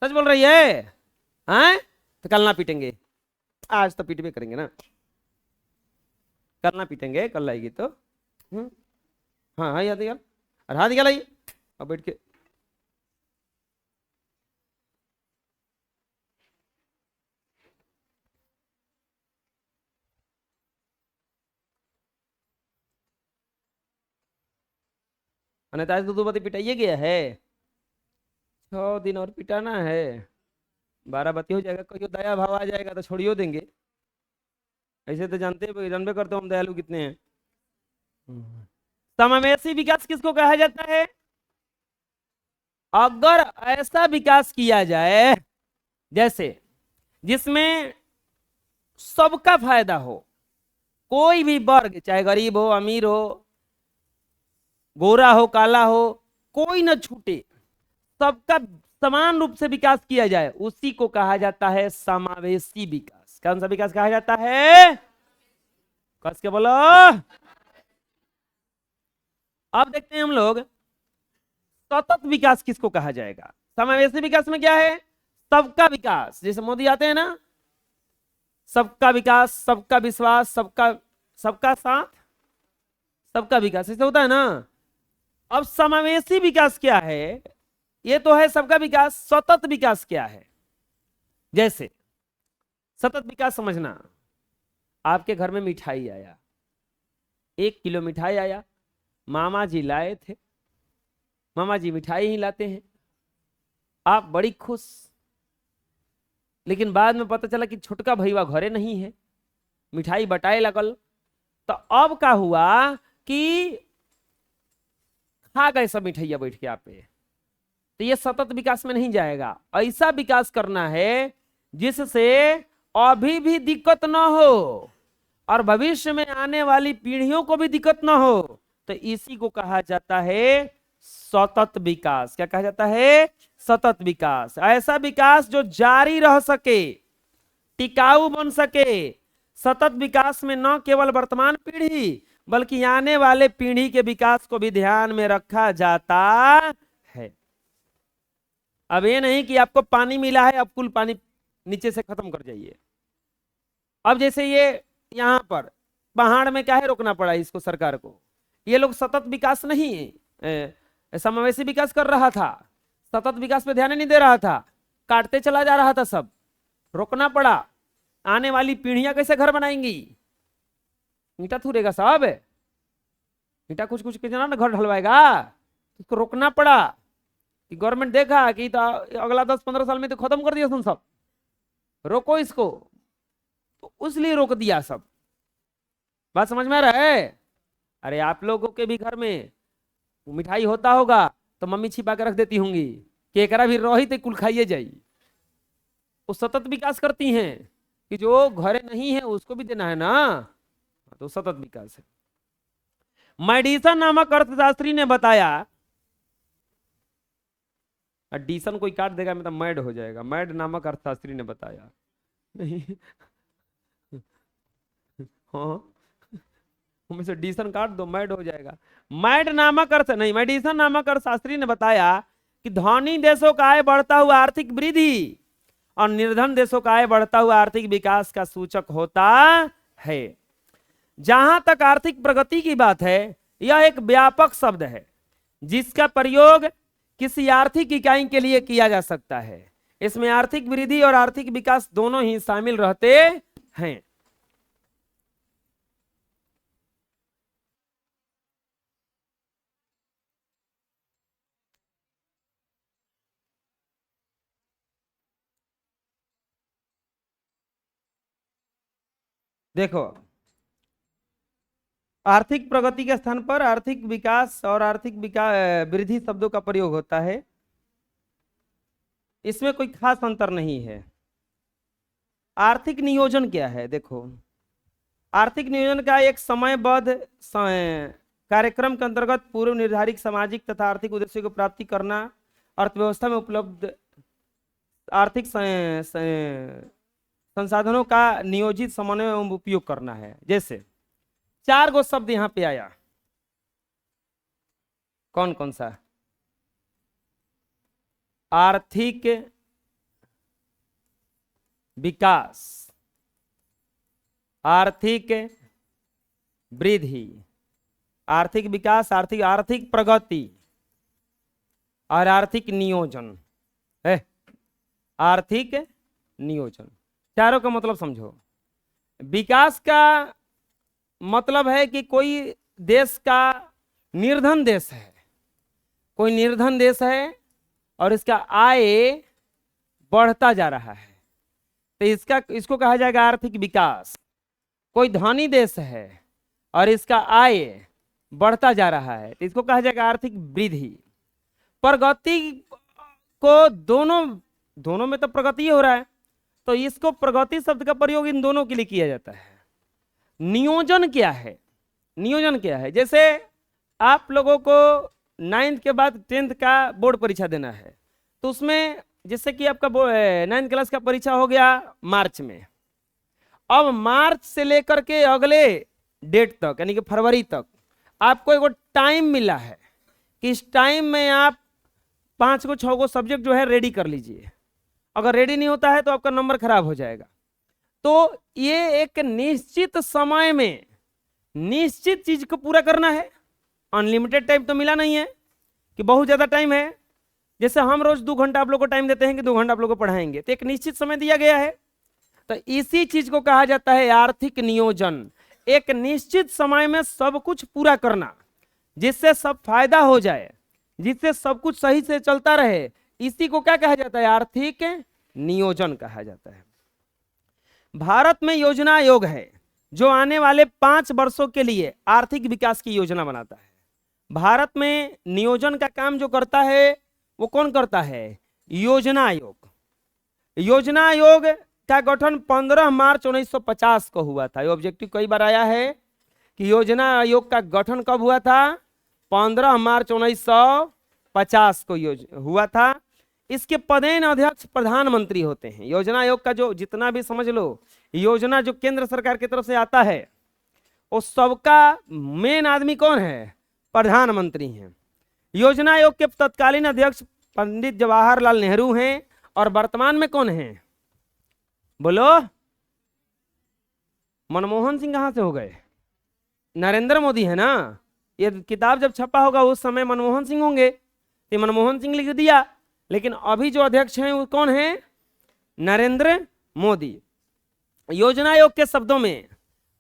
सच बोल रही है? आए तो कल ना पीटेंगे, आज तो पीट भी करेंगे ना। कल ना पीटेंगे, कल लाएगी तो। हाँ हाँ याद यार, और हाथ क्या लाई? अब बैठ के अनताज दूध बत्ती पिटाइए गया है। 6 दिन और पिटाना है, 12 बत्ती हो जाएगा। कहियो दया भाव आ जाएगा तो छोड़ियो देंगे। ऐसे तो जानबे करते हो हम दयालु कितने हैं। समावेशी विकास किसको कहा जाता है? अगर ऐसा विकास किया जाए जैसे जिसमें सबका फायदा हो, कोई भी वर्ग, चाहे गरीब हो अमीर हो, गोरा हो काला हो, कोई न छूटे, सबका समान रूप से विकास किया जाए, उसी को कहा जाता है समावेशी विकास। कौन सा विकास कहा जाता है? कस के बोलो। अब देखते हैं हम लोग सतत विकास किसको कहा जाएगा। समावेशी विकास में क्या है? सबका विकास, जैसे मोदी आते हैं ना, सबका विकास, सबका विश्वास, सबका साथ, सबका विकास, ऐसे होता है ना। अब समावेशी विकास क्या है? ये तो है सबका विकास। सतत विकास क्या है? जैसे सतत विकास समझना, आपके घर में मिठाई आया, 1 किलो मिठाई आया, मामा जी लाए थे, मामा जी मिठाई ही लाते हैं, आप बड़ी खुश। लेकिन बाद में पता चला कि छोटका भैया घरे नहीं है, मिठाई बटाए लगल, तो अब क्या हुआ कि खा गए सब मिठाइया बैठ के आप पे। तो ये सतत विकास में नहीं जाएगा। ऐसा विकास करना है जिससे अभी भी दिक्कत ना हो और भविष्य में आने वाली पीढ़ियों को भी दिक्कत ना हो, तो इसी को कहा जाता है सतत विकास। क्या कहा जाता है? सतत विकास। ऐसा विकास जो जारी रह सके, टिकाऊ बन सके। सतत विकास में न केवल वर्तमान पीढ़ी बल्कि आने वाले पीढ़ी के विकास को भी ध्यान में रखा जाता है। अब ये नहीं कि आपको पानी मिला है, अब कुल पानी नीचे से खत्म कर जाइए। अब जैसे ये यहां पर पहाड़ में क्या है, रोकना पड़ा इसको सरकार को। ये लोग सतत विकास नहीं, समावेशी विकास कर रहा था, सतत विकास पे ध्यान नहीं दे रहा था, काटते चला जा रहा था, सब रोकना पड़ा। आने वाली पीढ़ियां कैसे घर बनाएंगी? ईंटा थूरेगा साहब, ईंटा कुछ कुछ के जना ना घर ढलवाएगा, इसको रोकना पड़ा। कि गवर्नमेंट देखा कि तो अगला 10-15 साल में तो खत्म कर दिया सुन, सब रोको इसको, तो उसलिए रोक दिया सब। बात समझ में आ रहा है? अरे आप लोगों के भी घर में मिठाई होता होगा तो मम्मी छिपा के रख देती होंगी कि एकरा भी रही तो कुल खाइए जाई। वो सतत विकास करती हैं कि जो घरे नहीं है उसको भी देना है ना, तो सतत विकास है। मैडिसन नामक अर्थशास्त्री ने बताया, एडिशन कोई काट देगा मतलब मैड हो जाएगा। मैड नामक अर्थशास्त्री ने बताया, नहीं हाँ से एडिशन काट दो, मैड हो जाएगा। मैड नामक अर्थ नहीं, मेडिसन नामक अर्थशास्त्री ने बताया कि धनी देशों का आय बढ़ता हुआ आर्थिक वृद्धि और निर्धन देशों का आय बढ़ता हुआ आर्थिक विकास का सूचक होता है। जहां तक आर्थिक प्रगति की बात है, यह एक व्यापक शब्द है जिसका प्रयोग किसी आर्थिक इकाई के लिए किया जा सकता है। इसमें आर्थिक वृद्धि और आर्थिक विकास दोनों ही शामिल रहते हैं। देखो, आर्थिक प्रगति के स्थान पर आर्थिक विकास और आर्थिक विकास वृद्धि शब्दों का प्रयोग होता है। इसमें कोई खास अंतर नहीं है। आर्थिक नियोजन क्या है? देखो, आर्थिक नियोजन का एक समयबद्ध कार्यक्रम के अंतर्गत पूर्व निर्धारित सामाजिक तथा आर्थिक उद्देश्य को प्राप्ति करना, अर्थव्यवस्था में उपलब्ध आर्थिक संसाधनों का नियोजित समन्वय एवं उपयोग करना है। जैसे 4 गो शब्द यहां पे आया, कौन कौन सा? आर्थिक विकास, आर्थिक वृद्धि, आर्थिक विकास, आर्थिक प्रगति और आर्थिक नियोजन है। आर्थिक नियोजन, चारों का मतलब समझो। विकास का मतलब है कि कोई देश का निर्धन देश है, कोई निर्धन देश है और इसका आय बढ़ता जा रहा है, तो इसको कहा जाएगा आर्थिक विकास। कोई धनी देश है और इसका आय बढ़ता जा रहा है तो इसको कहा जाएगा आर्थिक वृद्धि। प्रगति को दोनों दोनों में तो प्रगति हो रहा है तो इसको प्रगति शब्द का प्रयोग इन दोनों के लिए किया जाता है। नियोजन क्या है? नियोजन क्या है? जैसे आप लोगों को 9th के बाद 10th का बोर्ड परीक्षा देना है तो उसमें जैसे कि आपका 9th क्लास का परीक्षा हो गया मार्च में, अब मार्च से लेकर के अगले डेट तक यानी कि फरवरी तक आपको एक टाइम मिला है कि इस टाइम में आप 5 को 6 को सब्जेक्ट जो है रेडी कर लीजिए। अगर रेडी नहीं होता है तो आपका नंबर खराब हो जाएगा। तो ये एक निश्चित समय में निश्चित चीज को पूरा करना है। अनलिमिटेड टाइम तो मिला नहीं है कि बहुत ज्यादा टाइम है। जैसे हम रोज 2 घंटा आप लोग को टाइम देते हैं कि 2 घंटा आप लोग को पढ़ाएंगे तो एक निश्चित समय दिया गया है। तो इसी चीज को कहा जाता है आर्थिक नियोजन। एक निश्चित समय में सब कुछ पूरा करना जिससे सब फायदा हो जाए, जिससे सब कुछ सही से चलता रहे, इसी को क्या कहा जाता है? आर्थिक नियोजन कहा जाता है। भारत में योजना आयोग है जो आने वाले 5 वर्षों के लिए आर्थिक विकास की योजना बनाता है। भारत में नियोजन का काम जो करता है वो कौन करता है? योजना आयोग। योजना आयोग का गठन 15 मार्च 1950 को हुआ था। ये ऑब्जेक्टिव कई बार आया है कि योजना आयोग का गठन कब हुआ था? 15 मार्च 1950 को हुआ था। इसके पदेन अध्यक्ष प्रधानमंत्री होते हैं। योजना आयोग का जो जितना भी समझ लो योजना जो केंद्र सरकार की तरफ से आता है वो सबका मेन आदमी कौन है? प्रधानमंत्री हैं। योजना आयोग के तत्कालीन अध्यक्ष पंडित जवाहरलाल नेहरू हैं और वर्तमान में कौन है? बोलो। मनमोहन सिंह कहां से हो गए? नरेंद्र मोदी है ना। ये किताब जब छपा होगा उस समय मनमोहन सिंह होंगे तो मनमोहन सिंह लिख दिया, लेकिन अभी जो अध्यक्ष हैं वो कौन है? नरेंद्र मोदी। योजना आयोग के शब्दों में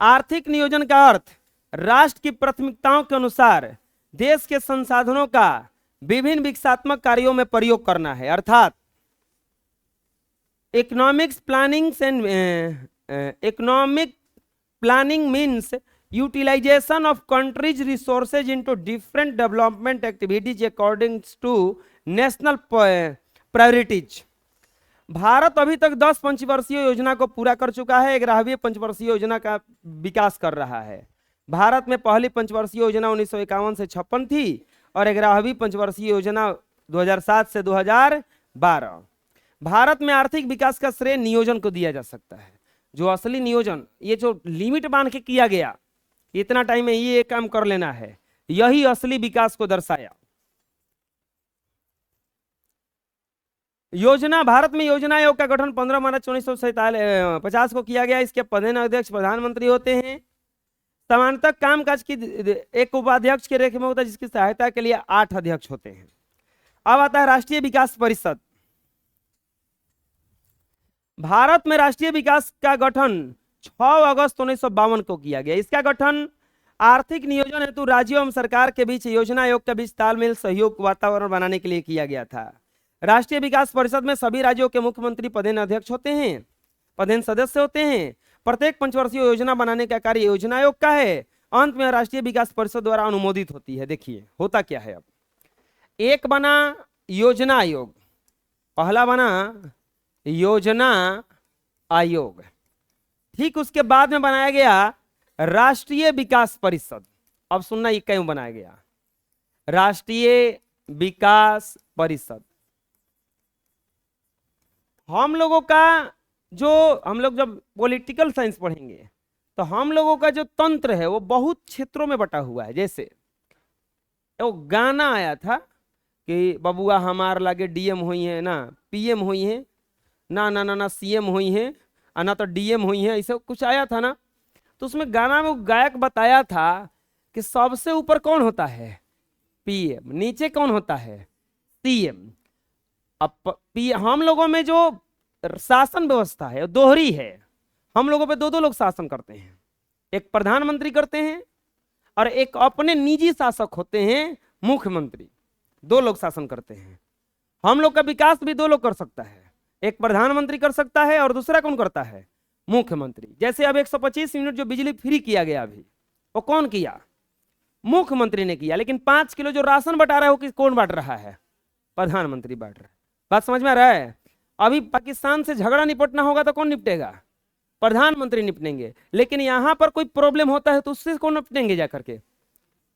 आर्थिक नियोजन का अर्थ राष्ट्र की प्राथमिकताओं के अनुसार देश के संसाधनों का विभिन्न विकासात्मक कार्यों में प्रयोग करना है। अर्थात economic planning means utilization of country's resources into different development activities according to national priorities. Bharat अभी तक 10 पंचवर्षीय योजना को पूरा कर चुका है। 11वीं पंचवर्षीय योजना का विकास कर रहा है। भारत में पहली पंचवर्षीय योजना 1951 से 56 थी और 11वीं पंचवर्षीय योजना 2007 से 2012। भारत में आर्थिक विकास का श्रेय नियोजन को दिया जा सकता है। जो असली नियोजन, ये जो लिमिट बांध के किया गया इतना टाइम में ये काम कर लेना है, यही असली विकास को दर्शाया। योजना भारत में योजना आयोग का गठन 15 मार्च 1950 को किया गया। इसके पदेन अध्यक्ष प्रधानमंत्री होते हैं। सामान्यतः कामकाज की एक उपाध्यक्ष के रेख में होता है जिसकी सहायता के लिए 8 अध्यक्ष होते हैं। अब आता है राष्ट्रीय विकास परिषद। भारत में राष्ट्रीय विकास का गठन 6 अगस्त 1952 को किया गया। इसका गठन आर्थिक नियोजन हेतु राज्यों एवं सरकार के बीच योजना आयोग के बीच तालमेल सहयोग वातावरण बनाने के लिए किया गया था। राष्ट्रीय विकास परिषद में सभी राज्यों के मुख्यमंत्री पदेन अध्यक्ष होते हैं, पदेन सदस्य होते हैं। प्रत्येक पंचवर्षीय योजना बनाने का कार्य योजना आयोग का है। अंत में राष्ट्रीय विकास परिषद द्वारा अनुमोदित होती है। देखिए होता क्या है। अब एक बना योजना आयोग, पहला बना योजना आयोग, ठीक उसके बाद में बनाया गया राष्ट्रीय विकास परिषद। अब सुनना ये क्यों बनाया गया राष्ट्रीय विकास परिषद। हम लोगों का जो हम लोग जब पॉलिटिकल साइंस पढ़ेंगे तो हम लोगों का जो तंत्र है वो बहुत क्षेत्रों में बटा हुआ है। जैसे वो गाना आया था कि बबुआ हमार लागे डीएम हुई है ना पीएम हुई है ना ना ना ना सीएम हुई है ना तो डीएम हुई है, ऐसा कुछ आया था ना। तो उसमें गाना में गायक बताया था कि सबसे ऊपर कौन होता है? पीएम, नीचे कौन होता है? सीएम। अब हम लोगों में जो शासन व्यवस्था है दोहरी है। हम लोगों पे 2 लोग शासन करते हैं, एक प्रधानमंत्री करते हैं और एक अपने निजी शासक होते हैं मुख्यमंत्री। 2 लोग शासन करते हैं। हम लोग का विकास भी 2 लोग कर सकता है, एक प्रधानमंत्री कर सकता है और दूसरा कौन करता है? मुख्यमंत्री। जैसे अब 125 यूनिट जो बिजली फ्री किया गया अभी, वो कौन किया? मुख्यमंत्री ने किया। लेकिन 5 किलो जो राशन बटा रहा है वो कौन बांट रहा है? प्रधानमंत्री बांट रहा है। बात समझ में आ रहा है? अभी पाकिस्तान से झगड़ा निपटना होगा तो कौन निपटेगा? प्रधानमंत्री निपटेंगे। लेकिन यहां पर कोई प्रॉब्लम होता है तो उससे कौन निपटेंगे? जाकर के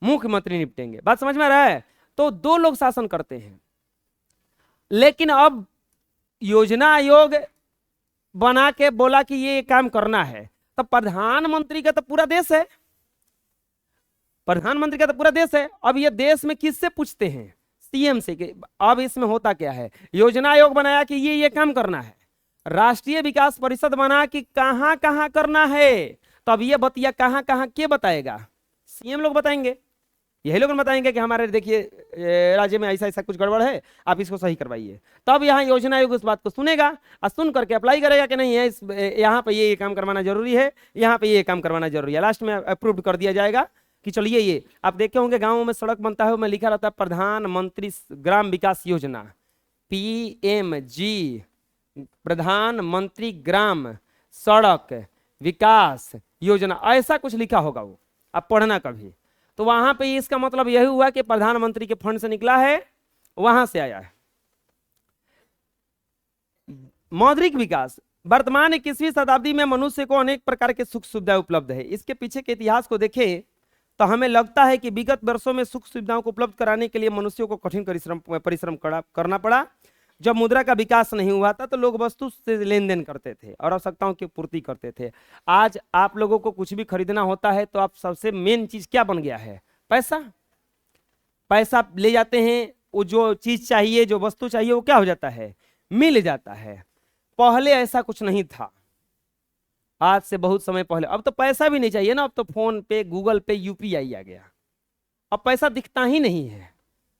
मुख्यमंत्री निपटेंगे। बात समझ में आ रहा है? तो दो लोग शासन करते हैं। लेकिन अब योजना आयोग बना के बोला कि ये काम करना है, तो प्रधानमंत्री का तो पूरा देश है, प्रधानमंत्री का तो पूरा देश है। अब ये देश में किससे पूछते हैं? सीएम से। कि अब इसमें होता क्या है, योजना आयोग बनाया कि ये काम करना है, राष्ट्रीय विकास परिषद बना कि कहां कहां करना है, तो अब ये बतिया कहां कहां के बताएगा? सीएम लोग बताएंगे। यही लोग बताएंगे कि हमारे देखिए राज्य में ऐसा ऐसा कुछ गड़बड़ है, आप इसको सही करवाइए। तब यहाँ योजना आयोग इस बात को सुनेगा और सुन करके अप्लाई करेगा कि नहीं है, यहाँ पे ये काम करवाना जरूरी है, यहाँ पे ये काम करवाना जरूरी है। लास्ट में अप्रूव कर दिया जाएगा कि चलिए ये। आप देखे होंगे गाँवों में सड़क बनता है, में लिखा रहता है प्रधानमंत्री ग्राम विकास योजना, PMG, प्रधानमंत्री ग्राम सड़क विकास योजना, ऐसा कुछ लिखा होगा। वो आप पढ़ना कभी। तो वहां पे इसका मतलब यही हुआ कि प्रधानमंत्री के फंड से निकला है, वहां से आया है। मौद्रिक विकास। वर्तमान 21वीं शताब्दी में मनुष्य को अनेक प्रकार के सुख सुविधाएं उपलब्ध है। इसके पीछे के इतिहास को देखें तो हमें लगता है कि विगत वर्षों में सुख सुविधाओं को उपलब्ध कराने के लिए मनुष्यों को कठिन परिश्रम करना पड़ा। जब मुद्रा का विकास नहीं हुआ था तो लोग वस्तु से लेन देन करते थे और आवश्यकताओं की पूर्ति करते थे। आज आप लोगों को कुछ भी खरीदना होता है तो आप सबसे मेन चीज क्या बन गया है? पैसा। पैसा ले जाते हैं, वो जो चीज चाहिए, जो वस्तु चाहिए, वो क्या हो जाता है? मिल जाता है। पहले ऐसा कुछ नहीं था, आज से बहुत समय पहले। अब तो पैसा भी नहीं चाहिए ना, अब तो फोन पे, गूगल पे, UPI आ गया। अब पैसा दिखता ही नहीं है,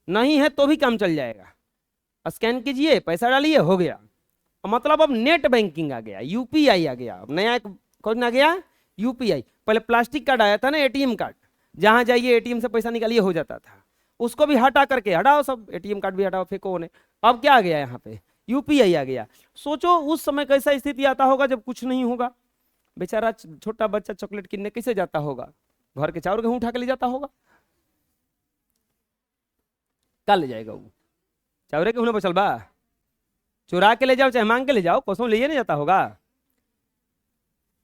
नहीं है तो भी काम चल जाएगा। स्कैन कीजिए, पैसा डालिए, हो गया। मतलब अब नेट बैंकिंग आ गया, UPI आ गया। अब नया एक कौन आ गया? UPI। पहले प्लास्टिक कार्ड आया था ना, ATM कार्ड, जहां जाइए ATM से पैसा निकालिए हो जाता था। उसको भी हटा करके, हटाओ सब, ATM कार्ड भी हटाओ, फेंको उन्हें। अब क्या आ गया यहाँ पे? UPI आ गया। सोचो उस समय कैसा स्थिति आता होगा जब कुछ नहीं होगा। बेचारा छोटा बच्चा चॉकलेट किनने कैसे जाता होगा? घर के चाउर गेहूं उठा के ले जाता होगा। कल ले जाएगा वो चावरे के बचल बा, चुरा के ले जाओ चाहे मांग के ले जाओ, कसम ले नहीं जाता होगा।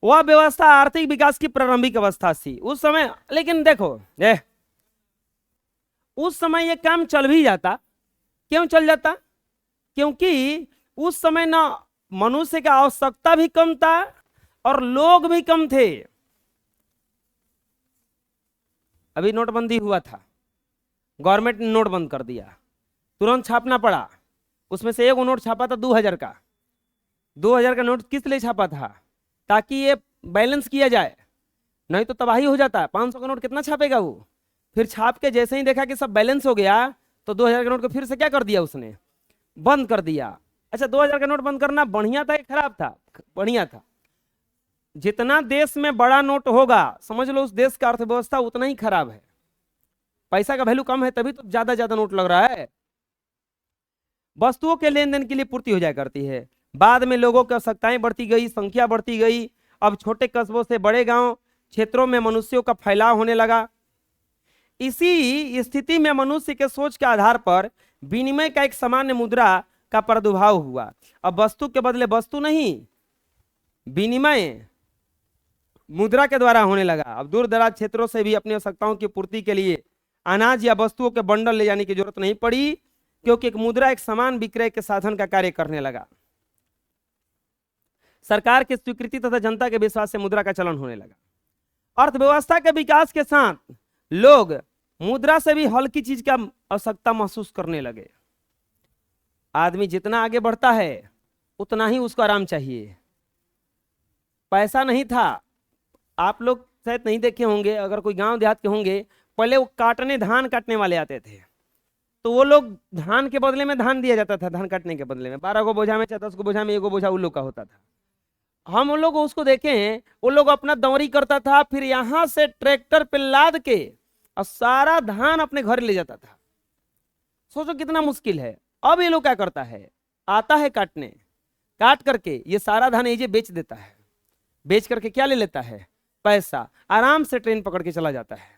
वह व्यवस्था आर्थिक विकास की प्रारंभिक अवस्था थी उस समय। लेकिन देखो उस समय ये काम चल भी जाता। क्यों चल जाता? क्योंकि उस समय ना मनुष्य की आवश्यकता भी कम था और लोग भी कम थे। अभी नोटबंदी हुआ था, गवर्नमेंट ने नोट बंद कर दिया, तुरंत छापना पड़ा। उसमें से एक नोट छापा था 2000 का। 2000 का नोट किस लिए छापा था? ताकि ये बैलेंस किया जाए, नहीं तो तबाही हो जाता है। 500 का नोट कितना छापेगा वो? फिर छाप के जैसे ही देखा कि सब बैलेंस हो गया तो 2000 का नोट को फिर से क्या कर दिया उसने? बंद कर दिया। अच्छा, 2000 का नोट बंद करना बढ़िया था कि खराब था? बढ़िया था। जितना देश में बड़ा नोट होगा, समझ लो उस देश का अर्थव्यवस्था उतना ही खराब है। पैसा का वैल्यू कम है तभी तो ज्यादा ज्यादा नोट लग रहा है। वस्तुओं के लेन देन के लिए पूर्ति हो जाया करती है। बाद में लोगों की आवश्यकताएं बढ़ती गई, संख्या बढ़ती गई। अब छोटे कस्बों से बड़े गांव क्षेत्रों में मनुष्यों का फैलाव होने लगा। इसी स्थिति में मनुष्य के सोच के आधार पर विनिमय का एक सामान्य मुद्रा का प्रादुर्भाव हुआ। अब वस्तु के बदले वस्तु नहीं, विनिमय मुद्रा के द्वारा होने लगा। अब दूर दराज क्षेत्रों से भी अपनी आवश्यकताओं की पूर्ति के लिए अनाज या वस्तुओं के बंडल ले जाने की जरूरत नहीं पड़ी, क्योंकि एक मुद्रा एक समान विक्रय के साधन का कार्य करने लगा। सरकार की स्वीकृति तथा जनता के विश्वास से मुद्रा का चलन होने लगा। अर्थव्यवस्था के विकास के साथ लोग मुद्रा से भी हल्की चीज का आवश्यकता महसूस करने लगे। आदमी जितना आगे बढ़ता है उतना ही उसको आराम चाहिए। पैसा नहीं था, आप लोग शायद नहीं देखे होंगे, अगर कोई गांव देहात के होंगे, पहले वो धान काटने वाले आते थे, तो वो लोग धान के बदले में धान दिया जाता था। धान काटने के बदले में 12 गो बोझा में, 10 गो बोझा में 1 गो बोझा उन लोग का होता था। हम उन लोग उसको देखे हैं, वो लोग अपना दौरी करता था, फिर यहां से ट्रैक्टर पे लाद के और सारा धान अपने घर ले जाता था। सोचो कितना मुश्किल है। अब ये लोग क्या करता है, आता है काटने, काट करके ये सारा धान ये बेच देता है। बेच करके क्या ले लेता है? पैसा। आराम से ट्रेन पकड़ के चला जाता है,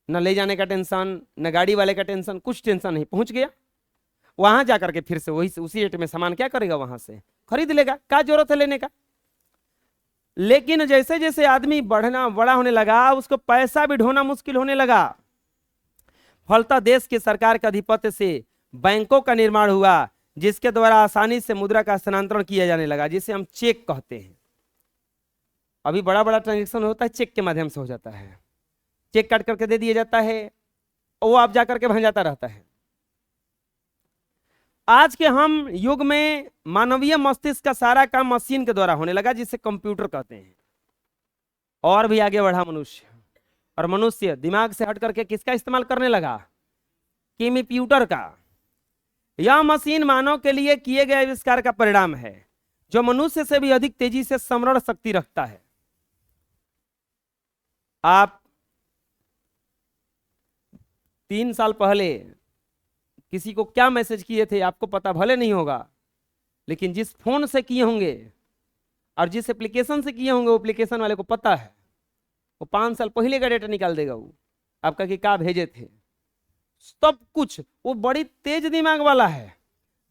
न ले जाने का टेंशन, न गाड़ी वाले का टेंशन, कुछ टेंशन नहीं। पहुंच गया वहां जाकर के फिर से वही उसी रेट में सामान क्या करेगा, वहां से खरीद लेगा, क्या जरूरत है लेने का। लेकिन जैसे जैसे आदमी बढ़ना बड़ा होने लगा, उसको पैसा भी ढोना मुश्किल होने लगा। फलतः देश की सरकार के अधिपत्य से बैंकों का निर्माण हुआ, जिसके द्वारा आसानी से मुद्रा का स्थानांतरण किया जाने लगा, जिसे हम चेक कहते हैं। अभी बड़ा बड़ा ट्रांजेक्शन होता है चेक के माध्यम से हो जाता है, चेक काट करके दे दिया जाता है, वो आप जाकर के भंजाता रहता है। आज के हम युग में मानवीय मस्तिष्क का सारा काम मशीन के द्वारा होने लगा, जिसे कंप्यूटर कहते हैं। और भी आगे बढ़ा मनुष्य, और मनुष्य दिमाग से हट करके किसका इस्तेमाल करने लगा? कंप्यूटर का। यह मशीन मानव के लिए किए गए आविष्कार का परिणाम है, जो मनुष्य से भी अधिक तेजी से स्मरण शक्ति रखता है। आप 3 साल पहले किसी को क्या मैसेज किए थे आपको पता भले नहीं होगा, लेकिन जिस फोन से किए होंगे और जिस एप्लीकेशन से किए होंगे वो एप्लीकेशन वाले को पता है। वो 5 साल पहले का डेटा निकाल देगा, वो आपका कि क्या भेजे थे, सब कुछ। वो बड़ी तेज दिमाग वाला है,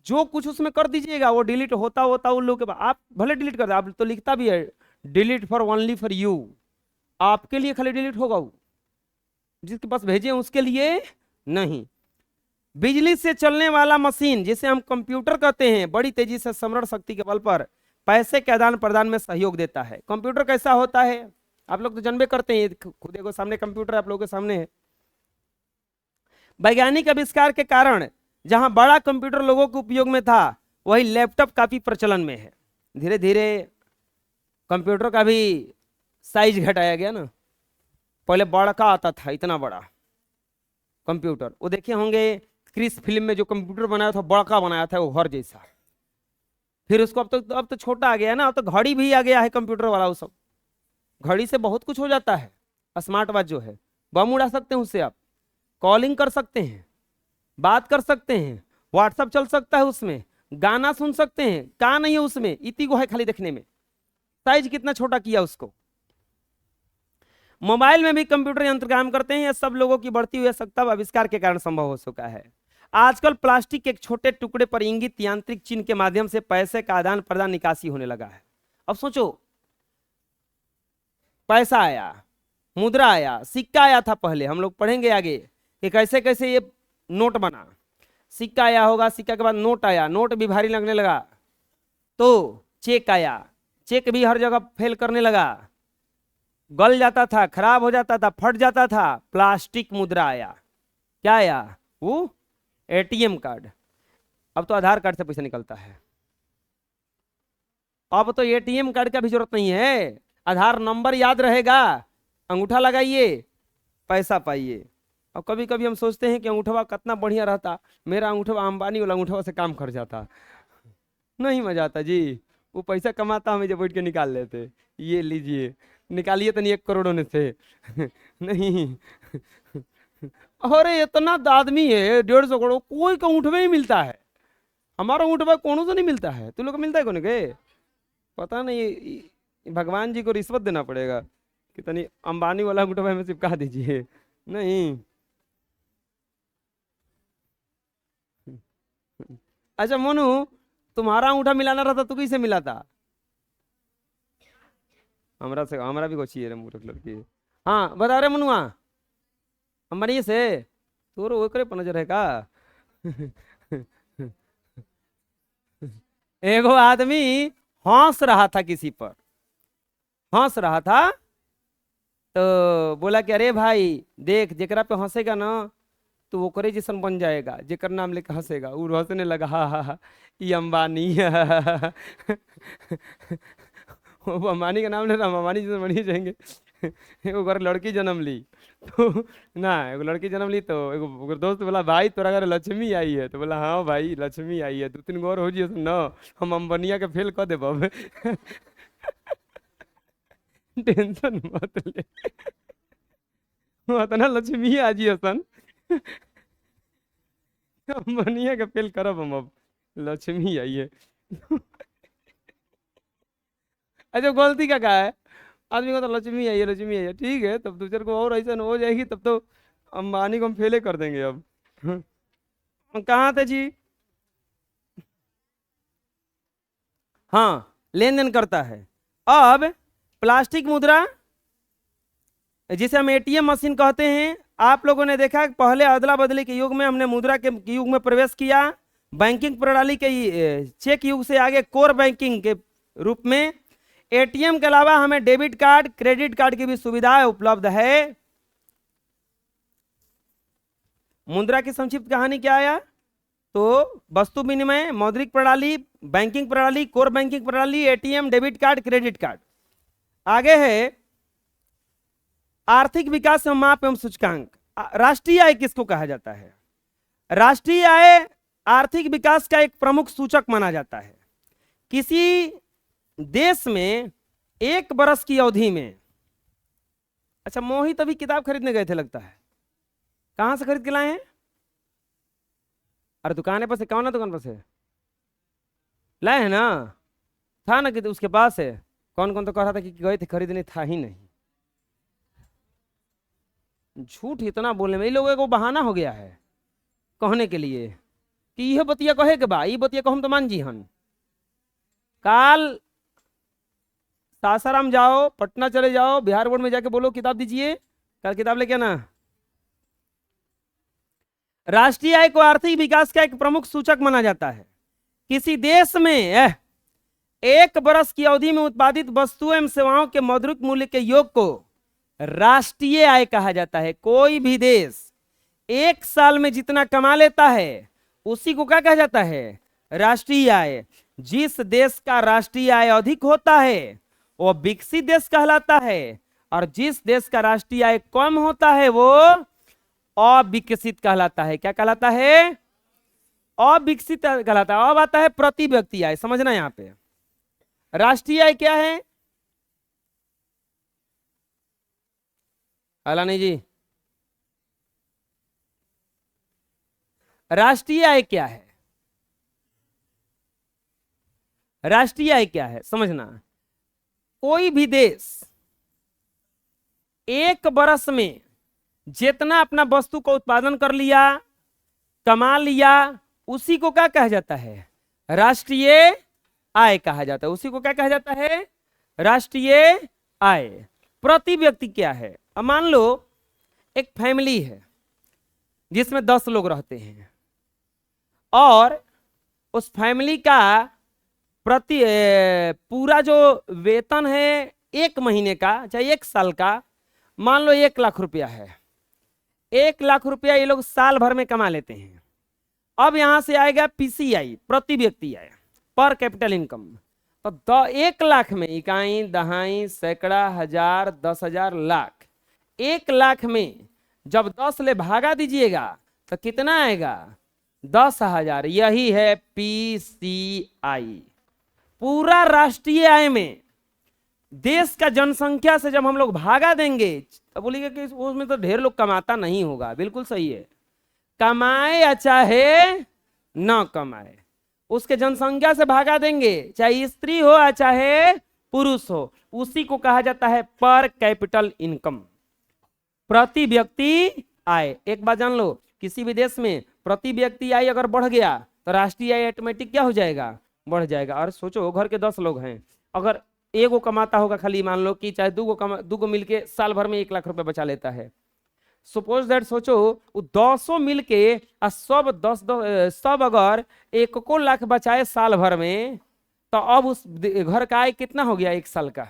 जो कुछ उसमें कर दीजिएगा वो डिलीट होता होता उन लोगों के बाद। आप भले डिलीट कर दे, आप तो लिखता भी है delete for only for you, आपके लिए खाली डिलीट होगा, वो जिसके पास भेजे उसके लिए नहीं। बिजली से चलने वाला मशीन, जिसे हम कंप्यूटर कहते हैं, बड़ी तेजी से स्मरण शक्ति के बल पर पैसे के आदान प्रदान में सहयोग देता है। कंप्यूटर कैसा होता है आप लोग तो जानबे करते हैं, खुद को सामने कंप्यूटर आप लोगों के सामने है। वैज्ञानिक आविष्कार के कारण जहां बड़ा कंप्यूटर लोगों के उपयोग में था, वही लैपटॉप काफी प्रचलन में है। धीरे धीरे कंप्यूटर का भी साइज घटाया गया ना। पहले बड़ा का आता था, इतना बड़ा कंप्यूटर, वो देखे होंगे क्रिस फिल्म में जो कंप्यूटर बनाया था, बड़ा बनाया था वो घर जैसा। फिर उसको अब तो छोटा आ गया है ना, अब तो घड़ी भी आ गया है कंप्यूटर वाला। वो सब घड़ी से बहुत कुछ हो जाता है। स्मार्ट वॉच जो है, बम उड़ा सकते हैं उससे, आप कॉलिंग कर सकते हैं, बात कर सकते हैं, व्हाट्सअप चल सकता है उसमें, गाना सुन सकते हैं। कहाँ नहीं है उसमें, इतनी को है खाली देखने में। साइज कितना छोटा किया उसको। मोबाइल में भी कंप्यूटर यंत्र काम करते हैं। यह सब लोगों की बढ़ती हुई आवश्यकता व आविष्कार के कारण संभव हो सका है। आजकल प्लास्टिक के एक छोटे टुकड़े पर इंगित यांत्रिक चिन्ह के माध्यम से पैसे का आदान प्रदान निकासी होने लगा है। अब सोचो, पैसा आया, मुद्रा आया, सिक्का आया था पहले, हम लोग पढ़ेंगे आगे कि कैसे कैसे ये नोट बना। सिक्का आया होगा, सिक्का के बाद नोट आया, नोट भी भारी लगने लगा, तो चेक आया, चेक भी हर जगह फेल करने लगा, गल जाता था, खराब हो जाता था, फट जाता था। प्लास्टिक मुद्रा आया। क्या आया? वो एटीएम कार्ड। अब तो आधार कार्ड से पैसा निकलता है। अब तो एटीएम कार्ड का भी जरूरत नहीं है, आधार नंबर याद रहेगा, अंगूठा लगाइए, पैसा पाइए। और कभी कभी हम सोचते हैं कि अंगूठा कितना बढ़िया रहता, मेरा अंगूठा अंबानी वाला अंगूठा से काम कर जाता। नहीं मजा आता जी, वो पैसा कमाता हमें जब बैठ के निकाल लेते, ये लीजिए निकालिए तो नहीं 1 करोड़ होने से नहीं। अरे इतना आदमी है 150 करोड़, कोई का ऊँटवे ही मिलता है। हमारा ऊँटवा कोनो से नहीं मिलता है, तू लोग को मिलता है कौन के पता नहीं। भगवान जी को रिश्वत देना पड़ेगा कि तनी अंबानी वाला ऊँटवा हमें चिपका दीजिए। नहीं, अच्छा मोनू, तुम्हारा अंगूठा मिलाना रहता तो किसे मिलाता? हमरा भी कोची है मूर्ख लड़की। हाँ बता रहे मनुआ, अंबानी से तोर ओकरे पर नजर है का? एगो आदमी हंस रहा था, किसी पर हंस रहा था, तो बोला कि अरे भाई देख, जेकरा पे हंसेगा ना तो वो करे जैसन बन जाएगा, जेकर नाम लेकर हंसेगा। वो हंसने लगा, हा हा हा, ये अंबानी। वो अंबानी का नाम ले रहा, हम अंबानी जैसे बन ही जाएंगे। एगो घर लड़की जन्म ली तो ना, एगो लड़की जन्म ली तो एगो दोस्त बोला भाई तोरा घर लक्ष्मी आई है, तो बोला हाँ भाई लक्ष्मी आई है, 2-3 गो और हो जियो न, हम अंबनिया के फेल कर देब। टेंशन मत ले, उतना लक्ष्मी आ जियो सन, अंबनिया के फेल करब हम, अब लक्ष्मी आई है। अच्छा गलती का है, आदमी को तो लक्ष्मी है, ये लक्ष्मी है, ठीक है, तब दूसरे को और ऐसा हो जाएगी, तब तो अंबानी को हम फेले कर देंगे अब। कहाँ थे जी? हाँ, लेन देन करता है। अब प्लास्टिक मुद्रा, जिसे हम एटीएम मशीन कहते हैं, आप लोगों ने देखा कि पहले अदला बदली के युग में हमने मुद्रा के युग में प्रवेश किया, बैंकिंग प्रणाली के चेक युग से आगे कोर बैंकिंग के रूप में। एटीएम के अलावा हमें डेबिट कार्ड, क्रेडिट कार्ड की भी सुविधा उपलब्ध है। मुद्रा की संक्षिप्त कहानी क्या आया? तो वस्तु विनिमय, मौद्रिक प्रणाली, बैंकिंग प्रणाली, कोर बैंकिंग प्रणाली, ATM, debit card, credit card. आगे है आर्थिक विकास एवं माप एवं सूचकांक। राष्ट्रीय आय किसको कहा जाता है? राष्ट्रीय आय आर्थिक विकास का एक प्रमुख सूचक माना जाता है। किसी देश में एक बरस की अवधि में, अच्छा मोहित अभी किताब खरीदने गए थे लगता है, कहां से खरीद के लाए हैं? अरे दुकान पर से, कौन ना दुकान पर से लाए हैं ना? था ना कि उसके पास है। कौन कौन तो कह रहा था कि गए थे खरीदने, था ही नहीं। झूठ इतना बोलने में इन लोगों को बहाना हो गया है कहने के लिए कि यह बतिया कहे के बा, ये बतिया को हम तो मान जी हन। काल सासाराम जाओ, पटना चले जाओ, बिहार बोर्ड में जाके बोलो किताब दीजिए, कल किताब लेके आना। राष्ट्रीय आय को आर्थिक विकास का एक प्रमुख सूचक माना जाता है। किसी देश में एक बरस की अवधि में उत्पादित वस्तुओं एवं सेवाओं के मौद्रिक मूल्य के योग को राष्ट्रीय आय कहा जाता है। कोई भी देश एक साल में जितना कमा लेता है उसी को क्या कहा जाता है? राष्ट्रीय आय। जिस देश का राष्ट्रीय आय अधिक होता है वो विकसित देश कहलाता है, और जिस देश का राष्ट्रीय आय कम होता है वो अविकसित कहलाता है। क्या कहलाता है? अविकसित कहलाता है। अब आता है प्रति व्यक्ति आय। समझना यहां पे राष्ट्रीय आय क्या है? अलानी जी, राष्ट्रीय आय क्या है? राष्ट्रीय आय क्या है समझना। कोई भी देश एक बरस में जितना अपना वस्तु का उत्पादन कर लिया, कमा लिया, उसी को क्या कहा जाता है? राष्ट्रीय आय कहा जाता है। उसी को क्या कहा जाता है? राष्ट्रीय आय। प्रति व्यक्ति क्या है? अब मान लो एक फैमिली है जिसमें 10 लोग रहते हैं, और उस फैमिली का प्रति पूरा जो वेतन है एक महीने का चाहे एक साल का, मान लो 1 लाख रुपया है। 1 लाख रुपया ये लोग साल भर में कमा लेते हैं। अब यहां से आएगा पीसीआई, प्रति व्यक्ति आय, पर कैपिटल इनकम। तो 1 लाख में इकाई, दहाई, सैकड़ा, हजार, 10,000, लाख। 1 लाख में जब 10 ले भागा दीजिएगा तो कितना आएगा? 10,000। यही है पीसीआई। पूरा राष्ट्रीय आय में देश का जनसंख्या से जब हम लोग भागा देंगे तो बोलिएगा कि उसमें तो ढेर लोग कमाता नहीं होगा। बिल्कुल सही है, कमाए या चाहे न कमाए, उसके जनसंख्या से भागा देंगे, चाहे स्त्री हो या चाहे पुरुष हो, उसी को कहा जाता है पर कैपिटल इनकम, प्रति व्यक्ति आय। एक बात जान लो, किसी भी देश में प्रति व्यक्ति आय अगर बढ़ गया तो राष्ट्रीय आय ऑटोमेटिक क्या हो जाएगा? बढ़ जाएगा। और सोचो घर के 10 लोग हैं, अगर एगो कमाता होगा खाली, मान लो कि चाहे दूगो मिलके साल भर में 1 लाख रुपए बचा लेता है। सपोज दैट, सोचो वो 10 मिलके सब 10 अगर 1 लाख बचाए साल भर में, तो अब उस घर का आय कितना हो गया? 1 साल का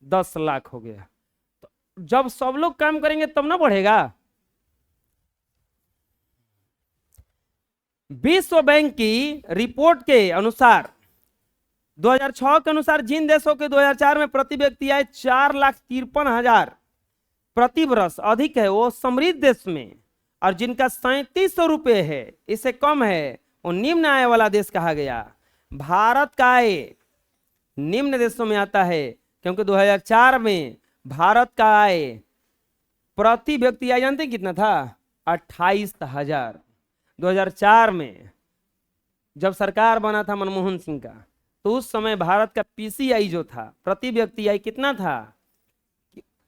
10 लाख हो गया। तो जब सब लोग काम करेंगे तब ना बढ़ेगा। विश्व बैंक की रिपोर्ट के अनुसार 2006 के अनुसार जिन देशों के 2004 में प्रति व्यक्ति आय 4,53,000 प्रति वर्ष अधिक है वो समृद्ध देश में, और जिनका 3,700 रुपये है, इससे कम है, वो निम्न आय वाला देश कहा गया। भारत का आय निम्न देशों में आता है क्योंकि 2004 में भारत का आय प्रति व्यक्ति आय जानते कितना था? 28,000। 2004 में जब सरकार बना था मनमोहन सिंह का, तो उस समय भारत का पीसीआई जो था, प्रति व्यक्ति आय कितना था?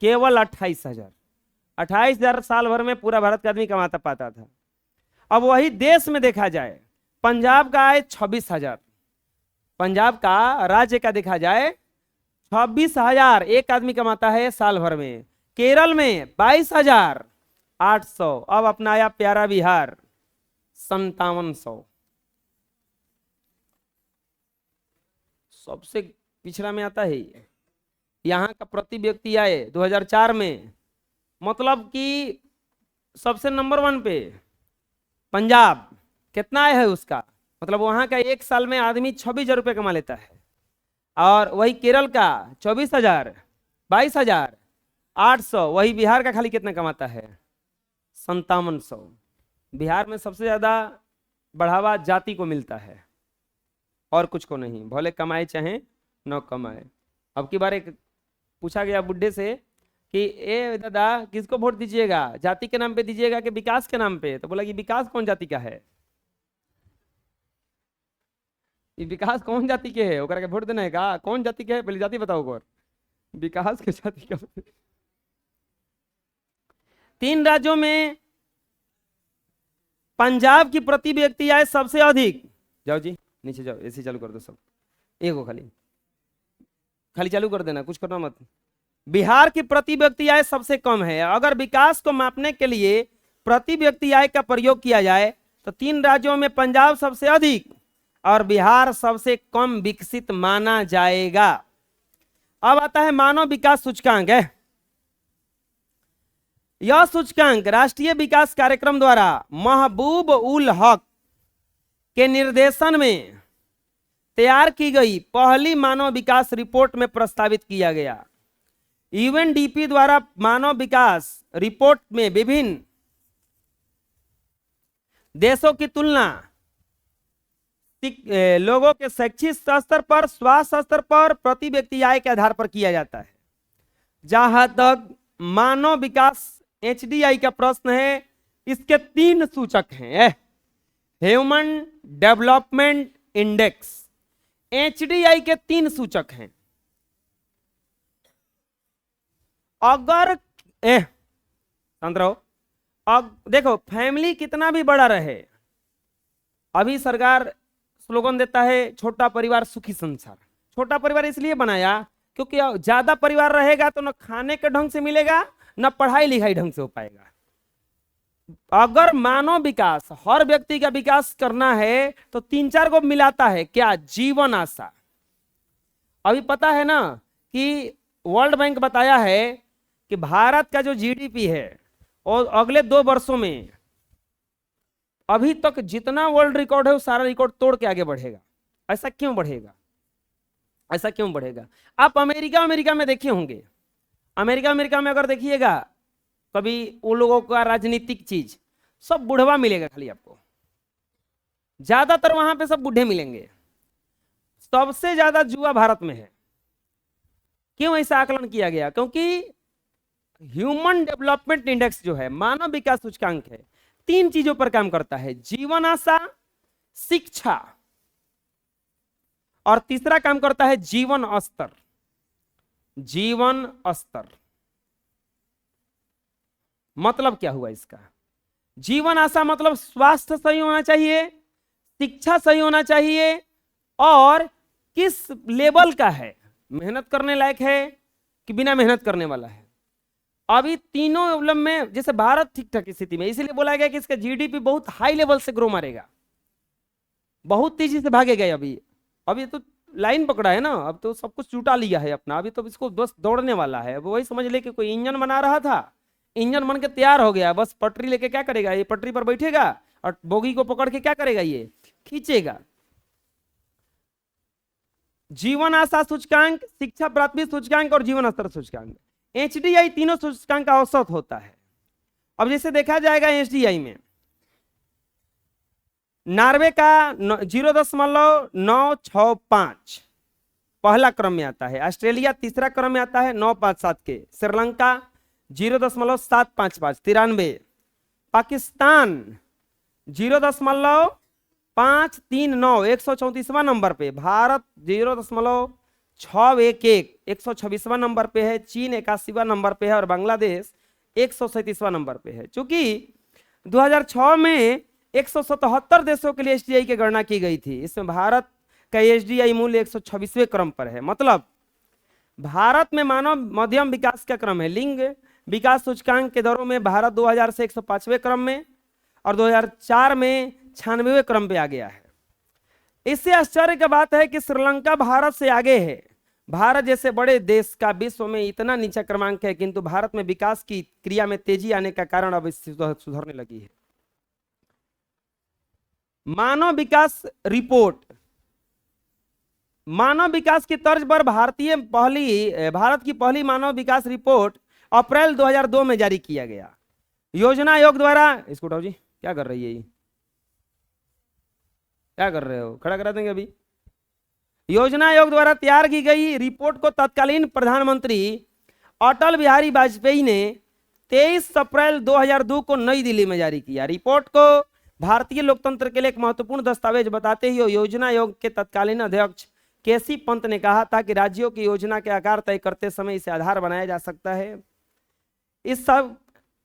केवल 28,000। 28,000 साल भर में पूरा भारत का आदमी कमाता पाता था। अब वही देश में देखा जाए, पंजाब का आय 26,000, पंजाब का राज्य का देखा जाए 26,000 एक आदमी कमाता है साल भर में। केरल में 22,800। अब अपना आया प्यारा बिहार 5700, सबसे पिछड़ा में आता है ये। यहाँ का प्रति व्यक्ति आय 2004 में, मतलब कि सबसे नंबर 1 पे पंजाब। कितना आय है उसका? मतलब वहां का एक साल में आदमी 26,000 रुपये कमा लेता है। और वही केरल का 24,000, 22,800। वही बिहार का खाली कितना कमाता है? 5700। बिहार में सबसे ज्यादा बढ़ावा जाति को मिलता है और कुछ को नहीं, भले कमाए चाहे न कमाए। अब की बार एक पूछा गया बुढ़े से कि ए दादा किसको वोट दीजिएगा, जाति के नाम पे दीजिएगा कि विकास के नाम पे? तो बोला कि विकास कौन जाति का है, ये विकास कौन जाति के है, ओकरा के वोट देना है का? कौन जाति के है, पहले जाति बताओ और विकास के जाति का। 3 राज्यों में पंजाब की प्रति व्यक्ति आय सबसे अधिक। जाओ जी नीचे जाओ, एसी चालू कर दो सब, एक हो खाली खाली चालू कर देना, कुछ करना मत। बिहार की प्रति व्यक्ति आय सबसे कम है। अगर विकास को मापने के लिए प्रति व्यक्ति आय का प्रयोग किया जाए तो 3 राज्यों में पंजाब सबसे अधिक और बिहार सबसे कम विकसित माना जाएगा। अब आता है मानव विकास सूचकांक है। यह सूचकांक राष्ट्रीय विकास कार्यक्रम द्वारा महबूब उल हक के निर्देशन में तैयार की गई पहली मानव विकास रिपोर्ट में प्रस्तावित किया गया। यूएनडीपी द्वारा मानव विकास रिपोर्ट में विभिन्न देशों की तुलना लोगों के शैक्षिक स्तर पर, स्वास्थ्य स्तर पर, प्रति व्यक्ति आय के आधार पर किया जाता है। जहां तक मानव विकास एचडीआई का प्रश्न है, इसके 3 सूचक हैं। ह्यूमन डेवलपमेंट इंडेक्स, एचडीआई के 3 सूचक हैं। अगर अब देखो फैमिली कितना भी बड़ा रहे, अभी सरकार स्लोगन देता है छोटा परिवार सुखी संसार। छोटा परिवार इसलिए बनाया क्योंकि ज्यादा परिवार रहेगा तो न खाने के ढंग से मिलेगा न पढ़ाई लिखाई ढंग से हो पाएगा। अगर मानव विकास, हर व्यक्ति का विकास करना है तो 3-4 को मिलाता है। क्या? जीवन आशा। अभी पता है ना कि वर्ल्ड बैंक बताया है कि भारत का जो जीडीपी है और अगले 2 वर्षों में अभी तक जितना वर्ल्ड रिकॉर्ड है वो सारा रिकॉर्ड तोड़ के आगे बढ़ेगा। ऐसा क्यों बढ़ेगा? ऐसा क्यों बढ़ेगा? आप अमेरिका में देखे होंगे। अमेरिका में अगर देखिएगा कभी उन लोगों का राजनीतिक चीज सब बुढ़वा मिलेगा खाली आपको, ज्यादातर वहां पे सब बूढ़े मिलेंगे। सबसे ज्यादा जुआ भारत में है। क्यों ऐसा आकलन किया गया? क्योंकि ह्यूमन डेवलपमेंट इंडेक्स जो है, मानव विकास सूचकांक है, 3 चीजों पर काम करता है। जीवन आशा, शिक्षा और तीसरा काम करता है जीवन स्तर। जीवन स्तर मतलब क्या हुआ इसका? जीवन आशा मतलब स्वास्थ्य सही होना चाहिए, शिक्षा सही होना चाहिए और किस लेवल का है, मेहनत करने लायक है कि बिना मेहनत करने वाला है। अभी तीनों प्रॉब्लम में जैसे भारत ठीक ठाक स्थिति में, इसीलिए बोला गया कि इसका जीडीपी बहुत हाई लेवल से ग्रो मारेगा, बहुत तेजी से भागेगा। अभी तो लाइन पकड़ा है ना, अब तो सब कुछ जुटा लिया है अपना, अभी तो इसको बस दौड़ने वाला है। अब वही समझ ले कि कोई इंजन बना रहा था, इंजन बन के तैयार हो गया, बस पटरी लेके क्या करेगा, ये पटरी पर बैठेगा और बोगी को पकड़ के क्या करेगा, ये खींचेगा। जीवन आशा सूचकांक, शिक्षा प्राथमिक सूचकांक और जीवन स्तर सूचकांक, एचडीआई तीनों सूचकांक का औसत होता है। अब जैसे देखा जाएगा एचडीआई में नॉर्वे का 0.965 पहला क्रम में आता है, ऑस्ट्रेलिया तीसरा क्रम में आता है 957 के, श्रीलंका 0.755 93, पाकिस्तान 0.5 539 134वां नंबर पे, भारत 0.611 126वां नंबर पे है, चीन 81वां नंबर पे है और बांग्लादेश 137वां नंबर पे है। चूंकि 2006 में 177 देशों के लिए एसडीआई की गणना की गई थी, इसमें भारत का एसडीआई मूल्य 126वें क्रम पर है। मतलब भारत में मानव मध्यम विकास का क्रम है। लिंग विकास सूचकांक के दौरों में भारत 2000 से 105वें क्रम में और 2004 में 96वें क्रम पे आ गया है। इससे आश्चर्य की बात है कि श्रीलंका भारत से आगे है। भारत जैसे बड़े देश का विश्व में इतना नीचा क्रमांक है, किंतु भारत में विकास की क्रिया में तेजी आने का कारण अब सुधरने लगी है। मानव विकास रिपोर्ट, मानव विकास की तर्ज पर भारत की पहली मानव विकास रिपोर्ट अप्रैल 2002 में जारी किया गया। योजना आयोग द्वारा, इसको उठाओ जी, क्या कर रही है ये, क्या कर रहे हो, खड़ा करा देंगे अभी। योजना आयोग द्वारा तैयार की गई रिपोर्ट को तत्कालीन प्रधानमंत्री अटल बिहारी वाजपेयी ने 23 अप्रैल 2002 को नई दिल्ली में जारी किया। रिपोर्ट को भारतीय लोकतंत्र के लिए एक महत्वपूर्ण दस्तावेज बताते हुए योजना आयोग के तत्कालीन अध्यक्ष केसी पंत ने कहा था कि राज्यों की योजना के आकार तय करते समय इसे आधार बनाया जा सकता है। इस सब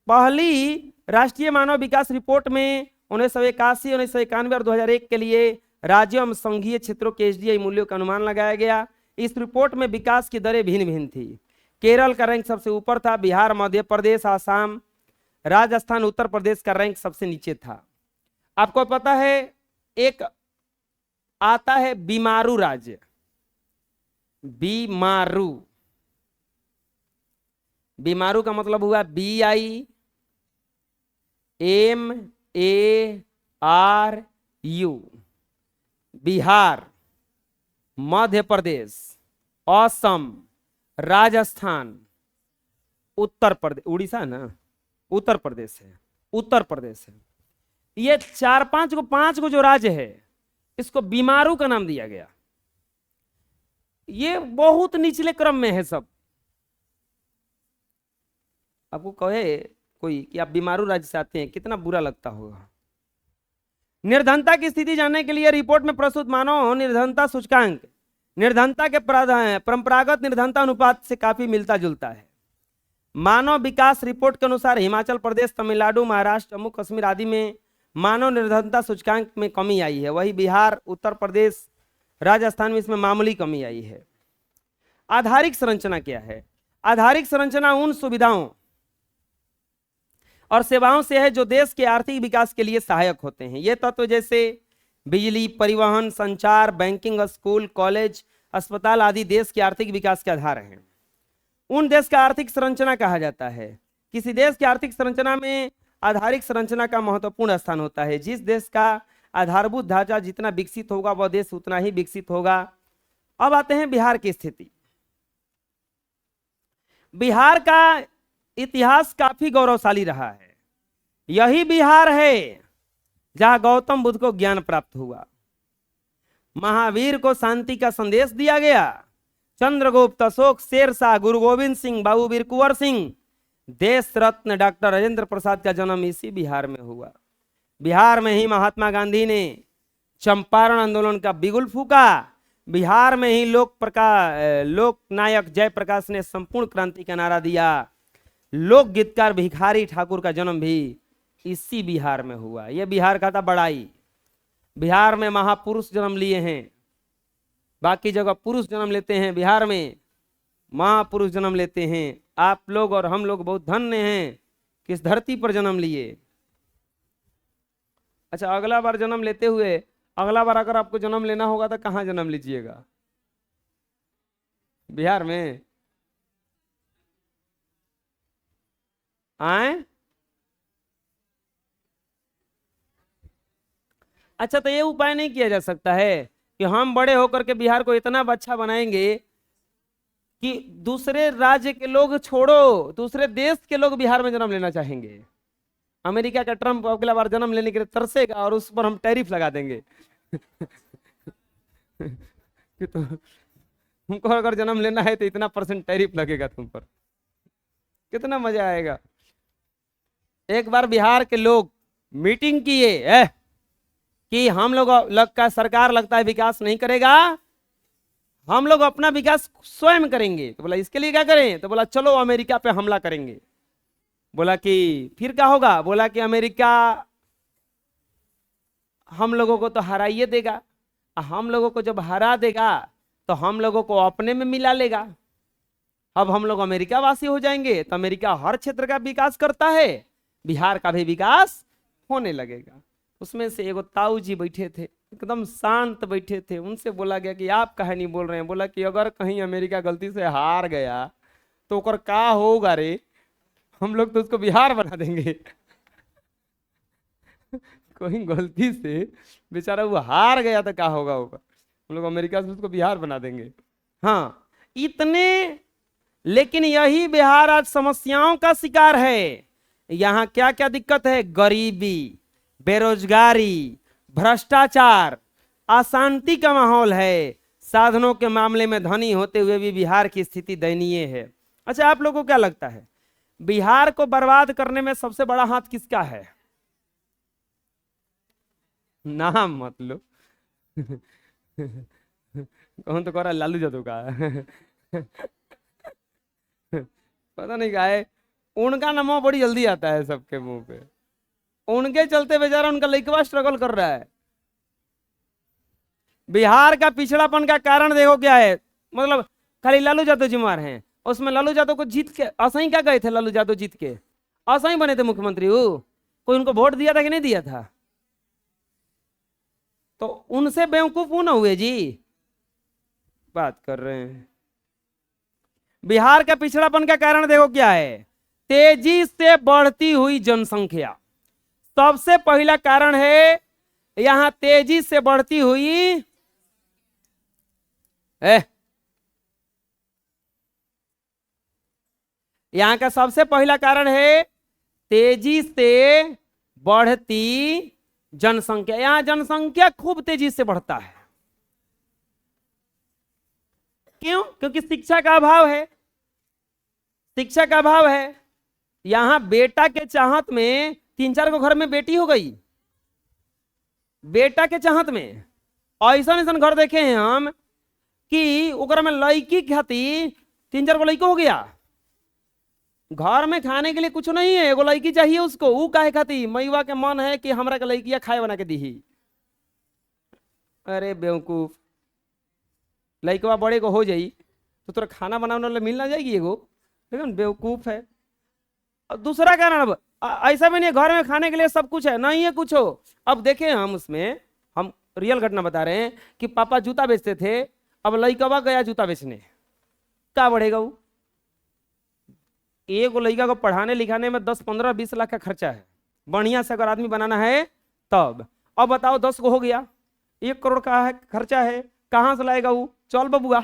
पहली राष्ट्रीय मानव विकास रिपोर्ट में 1981, 1991 और 2001 के लिए राज्यों एवं संघीय क्षेत्रों के एसडीआई मूल्यों का अनुमान लगाया गया। इस रिपोर्ट में विकास की दरें भिन्न भिन्न थी। केरल का रैंक सबसे ऊपर था, बिहार, मध्य प्रदेश, आसाम, राजस्थान, उत्तर प्रदेश का रैंक सबसे नीचे था। आपको पता है एक आता है बीमारू राज्य, बीमारू, बीमारू का मतलब हुआ BIMARU, बिहार, मध्य प्रदेश, असम, राजस्थान, उत्तर प्रदेश, उड़ीसा है ना, उत्तर प्रदेश है, उत्तर प्रदेश है। ये पांच को जो राज्य है इसको बीमारू का नाम दिया गया। ये बहुत निचले क्रम में है सब। आपको कहे कोई कि आप बीमारू राज्य से आते हैं, कितना बुरा लगता होगा। निर्धनता की स्थिति जानने के लिए रिपोर्ट में प्रस्तुत मानव निर्धनता सूचकांक निर्धनता के परंपरागत निर्धनता अनुपात से काफी मिलता जुलता है। मानव विकास रिपोर्ट के अनुसार हिमाचल प्रदेश, तमिलनाडु, महाराष्ट्र, जम्मू कश्मीर आदि में मानव निर्धनता सूचकांक में कमी आई है। वही बिहार, उत्तर प्रदेश, राजस्थान में इसमें मामूली कमी आई है। आधारिक संरचना क्या है? आधारिक संरचना उन सुविधाओं और सेवाओं से है जो देश के आर्थिक विकास के लिए सहायक होते हैं। ये तत्व जैसे बिजली, परिवहन, संचार, बैंकिंग, स्कूल, कॉलेज, अस्पताल आदि देश के आर्थिक विकास के आधार हैं। उन देश का आर्थिक संरचना कहा जाता है। किसी देश की आर्थिक संरचना में आधारिक संरचना का महत्वपूर्ण स्थान होता है। जिस देश का आधारभूत ढांचा जितना विकसित होगा वह देश उतना ही विकसित होगा। अब आते हैं बिहार की स्थिति। बिहार का इतिहास काफी गौरवशाली रहा है। यही बिहार है जहां गौतम बुद्ध को ज्ञान प्राप्त हुआ, महावीर को शांति का संदेश दिया गया, चंद्रगुप्त, अशोक, शेरशाह, गुरु गोविंद सिंह, बाबू वीर कुंवर सिंह, देश रत्न डॉक्टर राजेंद्र प्रसाद का जन्म इसी बिहार में हुआ। बिहार में ही महात्मा गांधी ने चंपारण आंदोलन का बिगुल फूका। बिहार में ही लोक नायक जयप्रकाश ने संपूर्ण क्रांति का नारा दिया। लोक गीतकार भिखारी ठाकुर का जन्म भी इसी बिहार में हुआ। यह बिहार का था बड़ाई। बिहार में महापुरुष जन्म लिए हैं, बाकी जगह पुरुष जन्म लेते हैं, बिहार में महापुरुष जन्म लेते हैं। आप लोग और हम लोग बहुत धन्य हैं कि इस धरती पर जन्म लिए। अच्छा, अगला बार जन्म लेते हुए, अगला बार अगर आपको जन्म लेना होगा तो कहाँ जन्म लीजिएगा? बिहार में आए? अच्छा, तो ये उपाय नहीं किया जा सकता है कि हम बड़े होकर के बिहार को इतना अच्छा बनाएंगे कि दूसरे राज्य के लोग छोड़ो, दूसरे देश के लोग बिहार में जन्म लेना चाहेंगे? अमेरिका का ट्रम्प अगला बार जन्म लेने के लिए तरसेगा और उस पर हम टैरिफ लगा देंगे कि तो तुमको अगर जन्म लेना है तो इतना % टैरिफ लगेगा तुम पर। कितना मजा आएगा। एक बार बिहार के लोग मीटिंग किए कि हम लोग का सरकार लगता है विकास नहीं करेगा, हम लोग अपना विकास स्वयं करेंगे। तो बोला इसके लिए क्या करें? तो बोला चलो अमेरिका पे हमला करेंगे। बोला कि फिर क्या होगा? बोला कि अमेरिका हम लोगों को तो हराइए देगा, हम लोगों को जब हरा देगा तो हम लोगों को अपने में मिला लेगा। अब हम लोग अमेरिका वासी हो जाएंगे तो अमेरिका हर क्षेत्र का विकास करता है, बिहार का भी विकास होने लगेगा। उसमें से एगो ताऊ जी बैठे थे, एकदम शांत बैठे थे। उनसे बोला गया कि आप काहे नहीं बोल रहे हैं? बोला कि अगर कहीं अमेरिका गलती से हार गया तो ओकर का होगा रे? हम लोग तो उसको बिहार बना देंगे। कोई गलती से बेचारा वो हार गया तो क्या होगा होगा, हम लोग अमेरिका से उसको बिहार बना देंगे। हाँ इतने, लेकिन यही बिहार आज समस्याओं का शिकार है। यहाँ क्या क्या दिक्कत है? गरीबी, बेरोजगारी, भ्रष्टाचार, अशांति का माहौल है। साधनों के मामले में धनी होते हुए भी बिहार की स्थिति दयनीय है। अच्छा आप लोगों को क्या लगता है बिहार को बर्बाद करने में सबसे बड़ा हाथ किसका है? नाम मत लो। कौन तो कह रहा है? लालू यादव का पता नहीं क्या है, उनका नाम बड़ी जल्दी आता है सबके मुंह पे। उनके चलते बेचारा उनका लड़का स्ट्रगल कर रहा है। बिहार का पिछड़ापन का कारण देखो क्या है, मतलब खाली लालू यादव जिम्मेवार हैं। उसमें लालू यादव को जीत के असही क्या गए थे? लालू यादव जीत के असही बने थे मुख्यमंत्री। वो कोई उनको वोट दिया था कि नहीं दिया था? तो उनसे बेवकूफ न हुए जी, बात कर रहे हैं। बिहार का पिछड़ापन का कारण देखो क्या है? तेजी से बढ़ती हुई जनसंख्या सबसे पहला कारण है। यहां तेजी से बढ़ती हुई यहां का सबसे पहला कारण है तेजी से बढ़ती जनसंख्या। यहां जनसंख्या खूब तेजी से बढ़ता है। क्यों? क्योंकि शिक्षा का अभाव है। शिक्षा का अभाव है। यहां बेटा के चाहत में 3-4 को घर में बेटी हो गई, बेटा के चाहत में ऐसा ऐसा घर देखे हैं हम कि ओकरा में लड़की खाती 3-4 को लड़को हो गया। घर में खाने के लिए कुछ नहीं है, एगो लड़की चाहिए उसको। वो काहे खाती? मैवा के मन है कि हमरा के लड़किया खाए बना के दी। अरे बेवकूफ, लड़कवा बड़े को हो जाई तो तोरा खाना बनाने वाला मिल ना जाएगी एगो, लेकिन बेवकूफ है। और दूसरा कारण, अब ऐसा भी नहीं है घर में खाने के लिए सब कुछ है, नहीं है कुछ हो। अब देखें हम उसमें, हम रियल घटना बता रहे हैं कि पापा जूता बेचते थे, अब लड़कवा गया जूता बेचने, क्या बढ़ेगा? वो एक लड़का को पढ़ाने लिखाने में 10-15-20 लाख का खर्चा है, बढ़िया से अगर आदमी बनाना है तब। अब बताओ 10 को हो गया, 1 करोड़ का है खर्चा है, कहाँ से लाएगा वो? चल बबुआ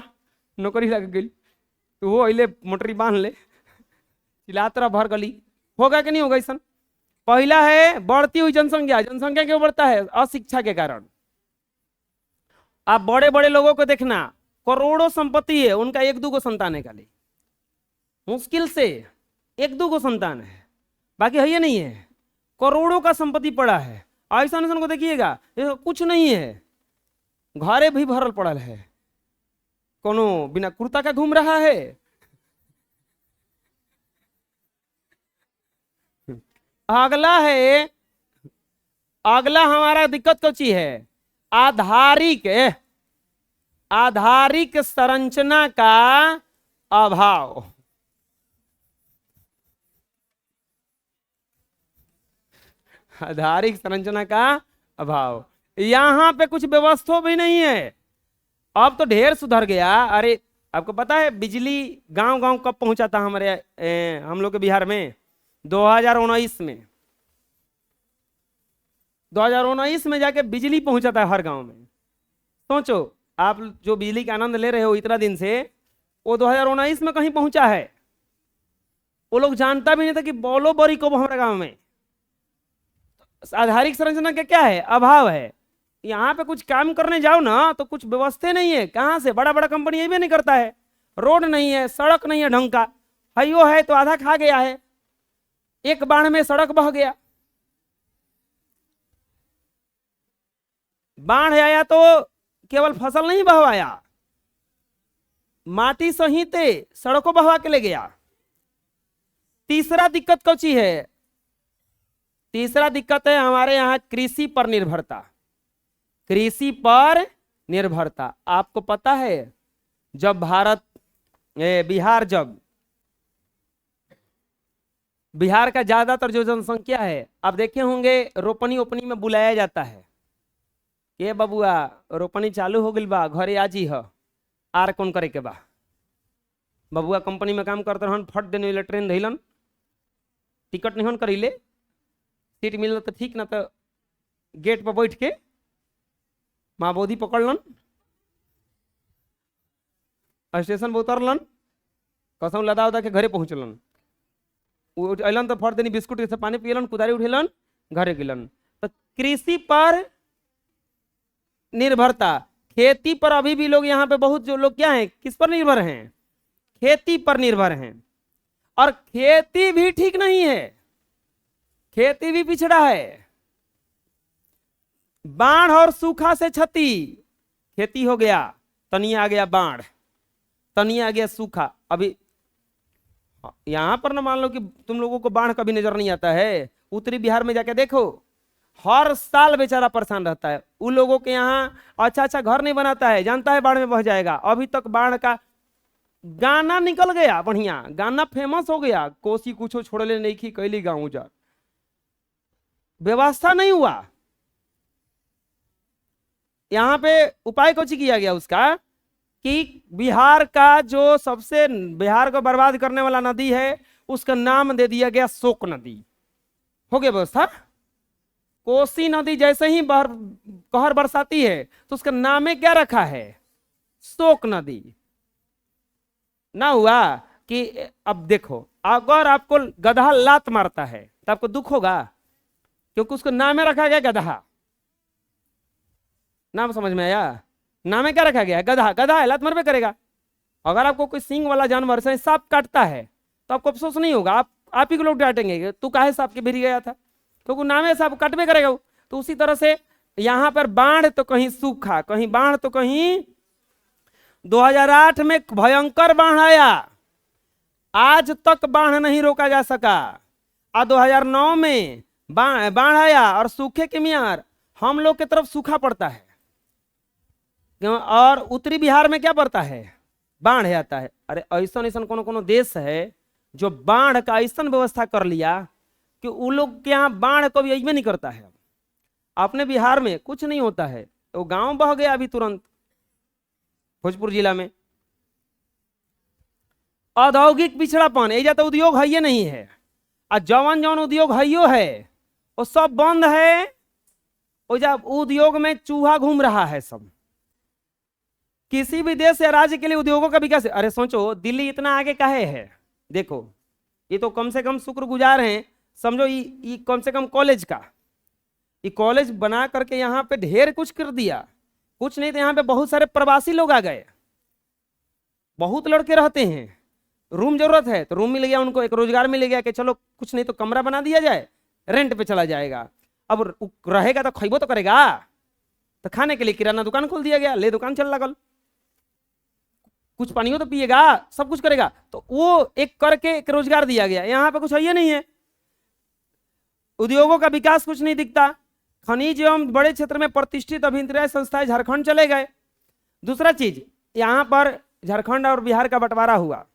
नौकरी लग गई तो वो अले मोटरी बांध ले, चिल्लात रहा भर गली। होगा कि नहीं होगा? ऐसा पहला है बढ़ती हुई जनसंख्या। जनसंख्या क्यों बढ़ता है? अशिक्षा के कारण। आप बड़े बड़े लोगों को देखना, करोड़ों संपत्ति है, उनका 1-2 संतान है, खाली मुश्किल से 1-2 संतान है, बाकी है ये नहीं है। करोड़ों का संपत्ति पड़ा है। ऐसा इंसान को देखिएगा कुछ नहीं है, घरे भी भरल पड़ल है, कोनो बिना कुर्ता का घूम रहा है। अगला है, अगला हमारा दिक्कत कौन सी है? आधारिक आधारिक संरचना का अभाव। आधारिक संरचना का अभाव, यहां पे कुछ व्यवस्था भी नहीं है। अब तो ढेर सुधर गया। अरे आपको पता है बिजली गांव गांव कब पहुंचा था हमारे हम लोग के बिहार में? 2019 में। 2019 में जाके बिजली पहुंचा था हर गांव में। सोचो आप जो बिजली का आनंद ले रहे हो इतना दिन से, वो 2019 में कहीं पहुंचा है? वो लोग जानता भी नहीं था कि बोलो बड़ी को हमारे गांव में। आधारिक संरचना का क्या है? अभाव है। यहाँ पे कुछ काम करने जाओ ना तो कुछ व्यवस्था नहीं है। कहाँ से? बड़ा बड़ा कंपनी ये भी नहीं करता है। रोड नहीं है, सड़क नहीं है ढंग का, हाईवे है तो आधा खा गया है, एक बाढ़ में सड़क बह गया। बाढ़ आया तो केवल फसल नहीं बहवाया, माटी सहिते सड़कों बहवा के ले गया। तीसरा दिक्कत कौन सी है? तीसरा दिक्कत है हमारे यहाँ कृषि पर निर्भरता। कृषि पर निर्भरता। आपको पता है जब बिहार का ज्यादातर जो जनसंख्या है, आप देखे होंगे रोपनी ओपनी में बुलाया जाता है, ये बबुआ रोपनी चालू हो गई बा, घरे आजी ह आर कौन करे के बा। बबुआ कंपनी में काम करते रहन, फट देने वाले ट्रेन धैलन, टिकट नहीं करीले, सीट मिलल तो ठीक, ना तो गेट पर बैठ के माँ बोधी पकड़लन, स्टेशन पर उतरलन, कसम लदा उदा के घरे पहुंचलन। अलन तो फट देनी बिस्कुट से पानी पियलन, कुदारी उठेलन, घरे गिलन। तो कृषि पर निर्भरता। खेती पर अभी भी लोग यहाँ पे बहुत जो लोग क्या हैं, किस पर निर्भर हैं? खेती पर निर्भर हैं। और खेती भी ठीक नहीं है, खेती भी पिछड़ा है। बाढ़ और सूखा से क्षति, खेती हो गया, तनी आ गया बाढ़, तनी आ गया सूखा। अभी यहां पर ना मान लो कि तुम लोगों को बाढ़ कभी नजर नहीं आता है, उत्तरी बिहार में जाके देखो, हर साल बेचारा परेशान रहता है। उन लोगों के यहाँ अच्छा घर नहीं बनाता है, जानता है बाढ़ में बह जाएगा। अभी तक बाढ़ का गाना निकल गया, बढ़िया गाना फेमस हो गया, कोसी कुछो छोड़ले नहीं की कैली गाँव जा, व्यवस्था नहीं हुआ। यहाँ पे उपाय कौन किया गया उसका कि बिहार का जो सबसे बिहार को बर्बाद करने वाला नदी है उसका नाम दे दिया गया शोक नदी। हो गया व्यवस्था। कोसी नदी जैसे ही कहर बरसाती है तो उसका नाम क्या रखा है? शोक नदी। ना हुआ कि अब देखो, अगर आपको गधा लात मारता है तो आपको दुख होगा, क्योंकि उसको नाम रखा गया गधा। नाम समझ में आया? नाम क्या रखा गया है? गधा। गधा है, लात मरबे करेगा। अगर आपको कोई सींग वाला जानवर से सांप काटता है तो आपको अफसोस नहीं होगा, आप ही को लोग डांटेंगे, तू काहे सांप के भिरी गया था, क्योंकि नाम है सांप, काटबे करेगा। तो उसी तरह से यहां पर बाढ़ तो कहीं सूखा, कहीं बाढ़ तो कहीं। 2008 में भयंकर बाढ़ आया, आज तक बाढ़ नहीं रोका जा सका। और 2009 में बाढ़ आया और सूखे के मियार हम लोग की तरफ सूखा पड़ता है, और उत्तरी बिहार में क्या पड़ता है? बाढ़ आता है। अरे ऐसा ऐसा कोनो देश है जो बाढ़ का ऐसा व्यवस्था कर लिया कि उन लोग के यहाँ बाढ़ कभी अजमे नहीं करता है। अपने बिहार में कुछ नहीं होता है, तो गांव बह गया अभी तुरंत भोजपुर जिला में। औद्योगिक पिछड़ापन, एजा तो उद्योग है ये नहीं है, और जवन जवन उद्योग है वो सब बंद है। उद्योग में चूहा घूम रहा है सब। किसी भी देश या राज्य के लिए उद्योगों का विकास, अरे सोचो दिल्ली इतना आगे काहे है? देखो ये तो कम से कम शुक्रगुजार हैं, समझो ये कम से कम कॉलेज का, ये कॉलेज बना करके यहाँ पे ढेर कुछ कर दिया। कुछ नहीं तो यहाँ पे बहुत सारे प्रवासी लोग आ गए, बहुत लड़के रहते हैं, रूम जरूरत है तो रूम मिल गया उनको, एक रोजगार मिल गया कि चलो कुछ नहीं तो कमरा बना दिया जाए, रेंट पे चला जाएगा। अब रहेगा तो खैबो तो करेगा, तो खाने के लिए किराना दुकान खोल दिया गया, ले दुकान चल लगल, कुछ पानियों तो पिएगा, सब कुछ करेगा। तो वो एक करके एक रोजगार दिया गया। यहाँ पे कुछ है नहीं है, उद्योगों का विकास कुछ नहीं दिखता। खनिज एवं बड़े क्षेत्र में प्रतिष्ठित अभियंत्रण संस्थाएं झारखंड चले गए। दूसरा चीज, यहाँ पर झारखंड और बिहार का बंटवारा हुआ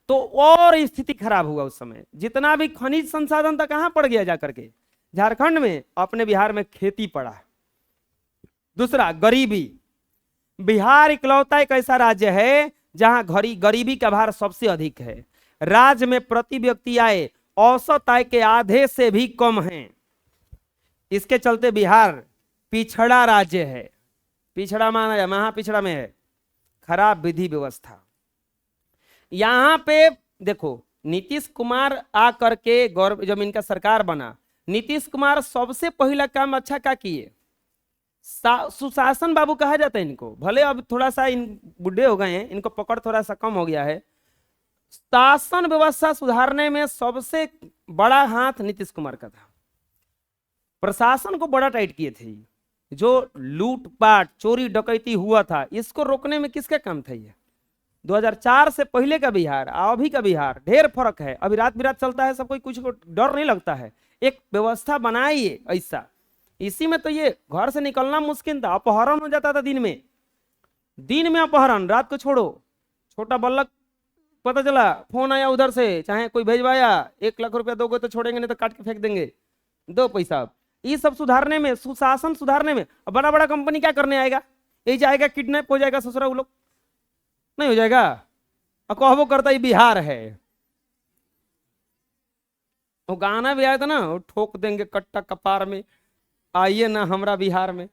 तो और स्थिति खराब हुआ। उस समय जितना भी खनिज संसाधन था कहाँ पड़ गया जाकर के? झारखंड में। अपने बिहार में खेती पड़ा। दूसरा, गरीबी। बिहार इकलौता एक ऐसा राज्य है जहां गरीबी का भार सबसे अधिक है। राज्य में प्रति व्यक्ति आय औसत आय के आधे से भी कम है। इसके चलते बिहार पिछड़ा राज्य है, पिछड़ा माना जाए, महापिछड़ा में है। खराब विधि व्यवस्था। यहां पे देखो नीतीश कुमार आ करके जब इनका सरकार बना, नीतीश कुमार सबसे पहला काम अच्छा क्या किए? सुशासन बाबू कहा जाता है इनको, भले अब थोड़ा सा इन बुढ़े हो गए हैं, इनको पकड़ थोड़ा सा कम हो गया है। शासन व्यवस्था सुधारने में सबसे बड़ा हाथ नीतीश कुमार का था। प्रशासन को बड़ा टाइट किए थे। जो लूटपाट चोरी डकैती हुआ था, इसको रोकने में किसका काम था? ये 2004 से पहले का बिहार और अभी का बिहार ढेर फर्क है। अभी रात बिरात चलता है, सब कोई कुछ को डर नहीं लगता है। एक व्यवस्था बनाइए ऐसा। इसी में तो ये घर से निकलना मुश्किल था, अपहरण हो जाता था दिन में अपहरण, रात को छोड़ो। छोटा बल्लक पता चला, फोन आया उधर से, चाहे कोई भेजवाया, 1 लाख रुपया दोगे तो छोड़ेंगे, नहीं तो काट के फेंक देंगे, दो पैसा। ये सब सुधारने में, सुशासन सुधारने में, बड़ा बड़ा कंपनी क्या करने आएगा? यही जाएगा, किडनैप हो जाएगा ससुरा, वो लोग नहीं हो जाएगा। और कहबो करता ये बिहार है। वो गाना भी आया था ना, वो ठोक देंगे कट्टा कपार में, आइए ना हमरा बिहार में।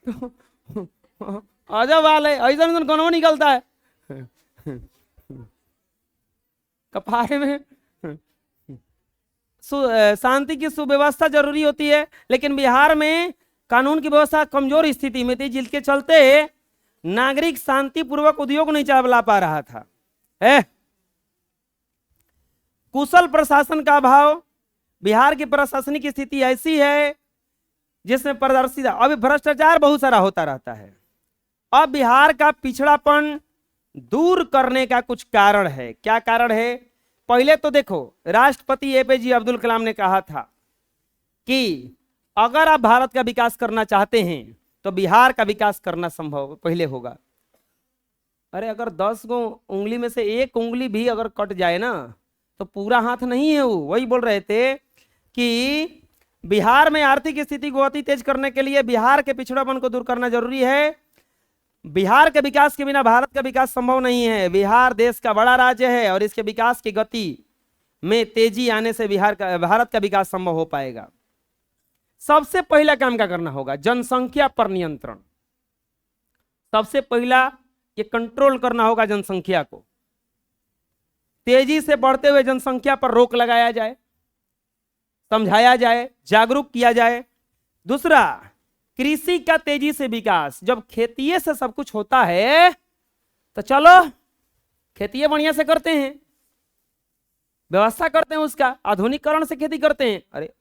तो अजब हाल है, ऐसा कौन निकलता है कपारे में। शांति की सुव्यवस्था जरूरी होती है, लेकिन बिहार में कानून की व्यवस्था कमजोर स्थिति में थी, जिसके चलते नागरिक शांतिपूर्वक उद्योग नहीं चला पा रहा था। कुशल प्रशासन का अभाव। बिहार की प्रशासनिक स्थिति ऐसी है जिसमें पारदर्शिता, अभी भ्रष्टाचार बहुत सारा होता रहता है। अब बिहार का पिछड़ापन दूर करने का कुछ कारण है। क्या कारण है? पहले तो देखो, राष्ट्रपति एपीजे अब्दुल कलाम ने कहा था कि अगर आप भारत का विकास करना चाहते हैं तो बिहार का विकास करना संभव पहले होगा। अरे अगर 10 गो उंगली में से एक उंगली भी अगर कट जाए ना तो पूरा हाथ नहीं है। वो वही बोल रहे थे कि बिहार में आर्थिक स्थिति को अति तेज करने के लिए बिहार के पिछड़ापन को दूर करना जरूरी है। बिहार के विकास के बिना भारत का विकास संभव नहीं है। बिहार देश का बड़ा राज्य है और इसके विकास की गति में तेजी आने से भारत का विकास संभव हो पाएगा। सबसे पहला काम क्या करना होगा? जनसंख्या पर नियंत्रण। सबसे पहला ये कंट्रोल करना होगा जनसंख्या को। तेजी से बढ़ते हुए जनसंख्या पर रोक लगाया जाए, समझाया जाए, जागरूक किया जाए। दूसरा, कृषि का तेजी से विकास। जब खेती से सब कुछ होता है तो चलो खेती बढ़िया से करते हैं, व्यवस्था करते हैं, उसका आधुनिकीकरण से खेती करते हैं। अरे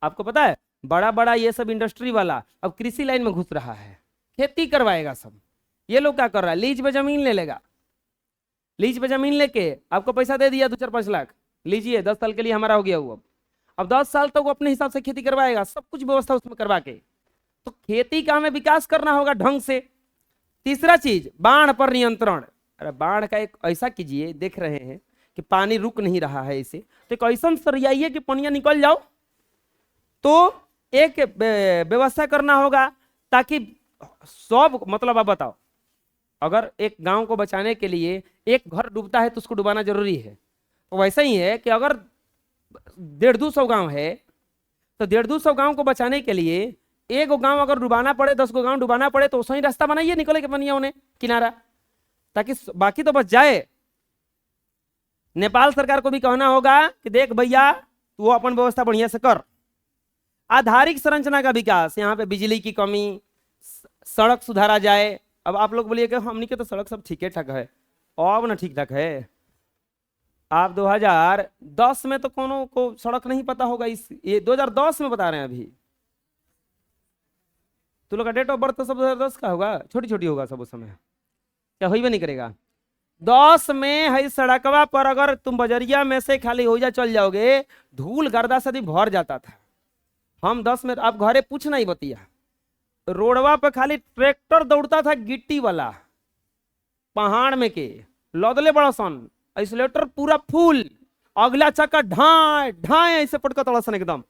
आपको पता है, बड़ा बड़ा ये सब इंडस्ट्री वाला अब कृषि लाइन में घुस रहा है, खेती करवाएगा सब। ये लोग क्या कर रहा है? लीज पे जमीन ले लेगा, लीज पे जमीन लेके आपको पैसा दे दिया 2-4-5 लाख, लीजिए 10 साल के लिए हमारा हो गया वो। अब 10 साल तक वो अपने हिसाब से खेती करवाएगा, सब कुछ व्यवस्था उसमें करवा के। तो खेती का हमें विकास करना होगा ढंग से। तीसरा चीज, बाढ़ पर नियंत्रण। अरे बाढ़ का एक ऐसा कीजिए, देख रहे हैं कि पानी रुक नहीं रहा है इसे, तो एक ऐसा सरियाइए कि पनिया निकल जाओ। तो एक व्यवस्था करना होगा ताकि सब, मतलब आप बताओ, अगर एक गांव को बचाने के लिए एक घर डूबता है तो उसको डुबाना जरूरी है। तो वैसा ही है कि अगर 150-200 गांव है तो 150-200 गांव को बचाने के लिए एक गांव अगर डुबाना पड़े, 10 गांव डुबाना पड़े, तो उसमें रास्ता बनाइए निकले के पनिया उन्हें किनारा, ताकि बाकी तो बच जाए। नेपाल सरकार को भी कहना होगा कि देख भैया, तू अपन व्यवस्था बढ़िया से कर। आधारिक संरचना का विकास, यहाँ पे बिजली की कमी, सड़क सुधारा जाए। अब आप लोग बोलिए कि हमनी के तो सड़क सब ठीक ठाक है, अब ना ठीक ठाक है। आप 2010 में तो कोनो को सड़क नहीं पता होगा, ये 2010 में बता रहे हैं। अभी तो लोग का डेट ऑफ बर्थ तो सब 2010 का होगा, छोटी छोटी होगा सब उस समय, क्या हो भी नहीं करेगा। 10 में है सड़कवा पर अगर तुम बजरिया में से खाली हो जा चल जाओगे, धूल गर्दा सदी भर जाता था। हम 10 में, आप घरे पूछ नहीं बतिया, रोडवा पे खाली ट्रैक्टर दौड़ता था गिट्टी वाला, पहाड़ में के लदले बड़ा सन, आइसोलेटर पूरा फुल, अगला चक्का ढाए ढाए ऐसे पटका तड़ा सन एकदम,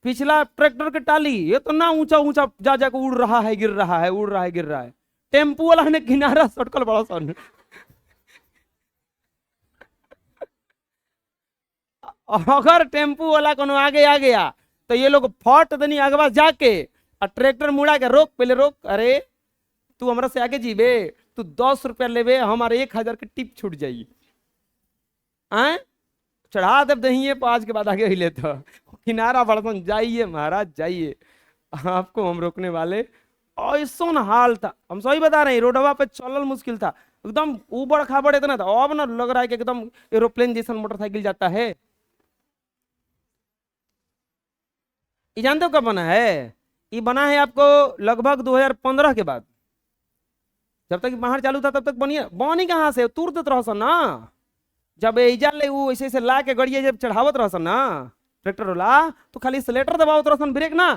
पिछला ट्रैक्टर के टाली ये तो ना ऊंचा ऊंचा जा जाकर उड़ रहा है गिर रहा है, उड़ रहा है गिर रहा है। टेम्पू वाला ने किनारा सटकल बड़ा सन। अगर टेम्पू वाला कोनो आगे आ गया तो ये लोग फट दनी अगवा जाके और ट्रैक्टर मुड़ा के रोक, पहले रोक, अरे तू हमरा से आगे जीबे, तू 10 रुपया लेबे, हमारे 1000 की टिप छूट जाइए, चढ़ा दे दही 5 के बाद आगे ही लेता किनारा बड़सन, जाइए महाराज जाइए, आपको हम रोकने वाले। ऐसा हाल था, हम सही बता रहे हैं, रोडवा पे चलल मुश्किल था, एकदम ऊबड़ खाबड़ इतना था। अब ना लग रहा है कि एकदम एरोप्लेन जैसा मोटरसाइकिल जाता है। ये जानते हो कब बना है? ये बना है आपको लगभग 2015 के बाद। जब तक बाहर चालू था तब तक बनी कहाँ से, तुर देत रहो ना। जब एजा ले वो ऐसे ऐसे ला के गड़िया जब चढ़ावत रहो ना ट्रैक्टर वाला, तो खाली स्लेटर दबावत रहो ब्रेक ना,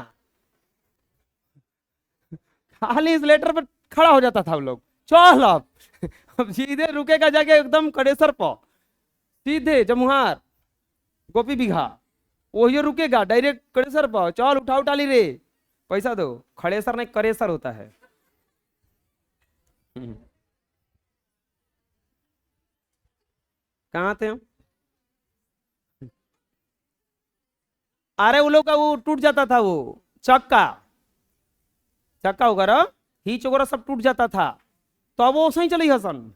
खाली स्लेटर पर खड़ा हो जाता था वो लोग। चल अब सीधे रुकेगा जाके एकदम कड़ेसर पर, सीधे जमुहार गोपी बिघा वही रुकेगा डायरेक्ट कड़ेसर पर। चल उठा ली रे, पैसा दो। खड़ेसर नहीं करेसर होता है। कहाँ थे हम? अरे वो लोग का वो टूट जाता था, वो चक्का वगैरह हिच वगैरह सब टूट जाता था, तो अब वो सही चली हसन।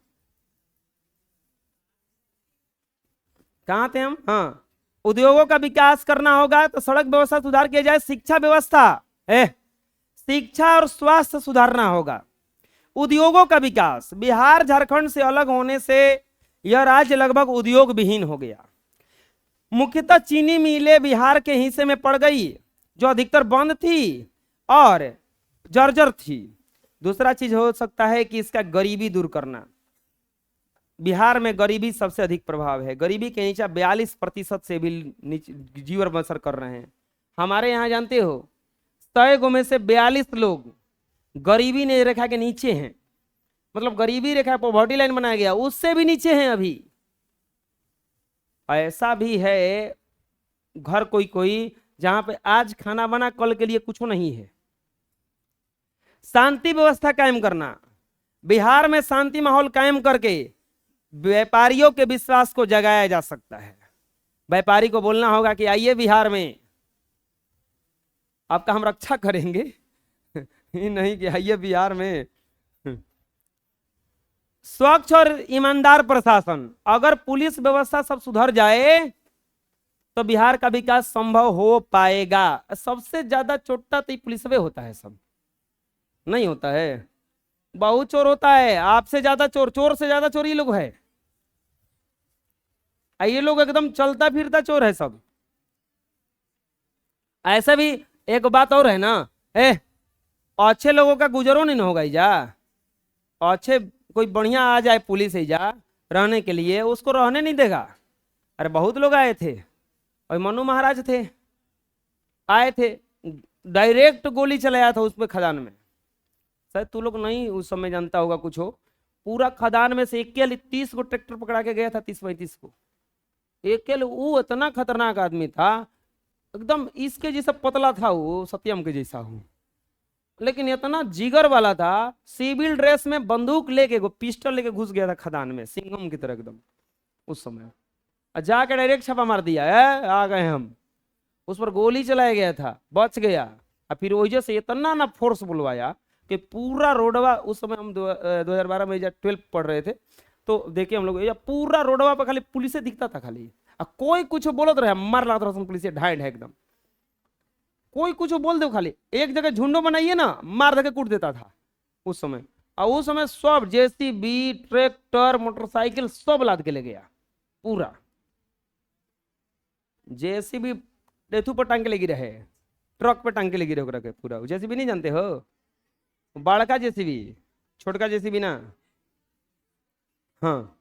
कहाँ थे हम? हाँ, उद्योगों का विकास करना होगा तो सड़क व्यवस्था सुधार किया जाए। शिक्षा व्यवस्था, शिक्षा और स्वास्थ्य सुधारना होगा। उद्योगों का विकास, बिहार झारखंड से अलग होने से यह राज्य लगभग उद्योग विहीन हो गया। मुख्यतः चीनी मिलें बिहार के हिस्से में पड़ गई, जो अधिकतर बंद थी और जर्जर थी। दूसरा चीज हो सकता है कि इसका गरीबी दूर करना। बिहार में गरीबी सबसे अधिक प्रभाव है। गरीबी के नीचे 42% से भी जीवन बसर कर रहे हैं। हमारे यहाँ जानते हो 100 में से 42 लोग गरीबी ने रेखा के नीचे हैं, मतलब गरीबी रेखा पॉवर्टी लाइन बनाया गया उससे भी नीचे हैं। अभी ऐसा भी है घर कोई कोई जहां पे आज खाना बना कल के लिए कुछ नहीं है। शांति व्यवस्था कायम करना, बिहार में शांति माहौल कायम करके व्यापारियों के विश्वास को जगाया जा सकता है। व्यापारी को बोलना होगा कि आइए बिहार में, आपका हम रक्षा करेंगे ये नहीं कि आइए बिहार में। स्वच्छ और ईमानदार प्रशासन, अगर पुलिस व्यवस्था सब सुधर जाए तो बिहार का विकास संभव हो पाएगा। सबसे ज्यादा चोटा तो पुलिस में होता है, सब नहीं होता है। बहुत चोर होता है, आपसे ज्यादा चोर, चोर से ज्यादा चोर ये लोग है। ये लोग एकदम चलता फिरता चोर है सब। ऐसा भी एक बात और है ना, अच्छे लोगों का गुजरो नहीं होगा जा। अच्छे कोई बढ़िया आ जाए पुलिस है जा रहने के लिए, उसको रहने नहीं देगा। अरे बहुत लोग आए थे, और मनु महाराज थे, आए थे, डायरेक्ट गोली चलाया था उस पर खदान में। शायद तू लोग नहीं उस समय जानता होगा कुछ हो। पूरा खदान में से अकेले 30 को ट्रैक्टर पकड़ा के गया था, 30-35 को अकेले। वो इतना खतरनाक आदमी था, एकदम इसके जैसा पतला था, वो सत्यम के जैसा हो, लेकिन इतना जिगर वाला था। सिविल ड्रेस में बंदूक लेके, पिस्टल लेके घुस गया था खदान में, सिंघम की तरह एकदम उस समय। जाके डायरेक्ट छापा मार दिया है, आ गए हम। उस पर गोली चलाया गया था, बच गया। और फिर वजह से इतना ना फोर्स बुलवाया कि पूरा रोडवा, उस समय हम 2012 में 12 पढ़ रहे थे, तो देखिए हम लोग पूरा रोडवा पर खाली पुलिस दिखता था खाली। कोई कुछ बोलत रहे, मार लागत रहा पुलिस ढाई ढाई एकदम। कोई कुछ बोल दो, खाली एक जगह झुंडो बनाइए ना, मार देके कूट देता था उस समय। और उस समय सब जेसीबी, ट्रैक्टर, मोटरसाइकिल सब लाद के ले गया। पूरा जेसीबी डेथू पर टांग के लगी रहे, ट्रक पे टांग के लगी रहे पूरा। जेसीबी नहीं जानते हो? बड़का जेसीबी, छोटका जेसीबी ना। हाँ,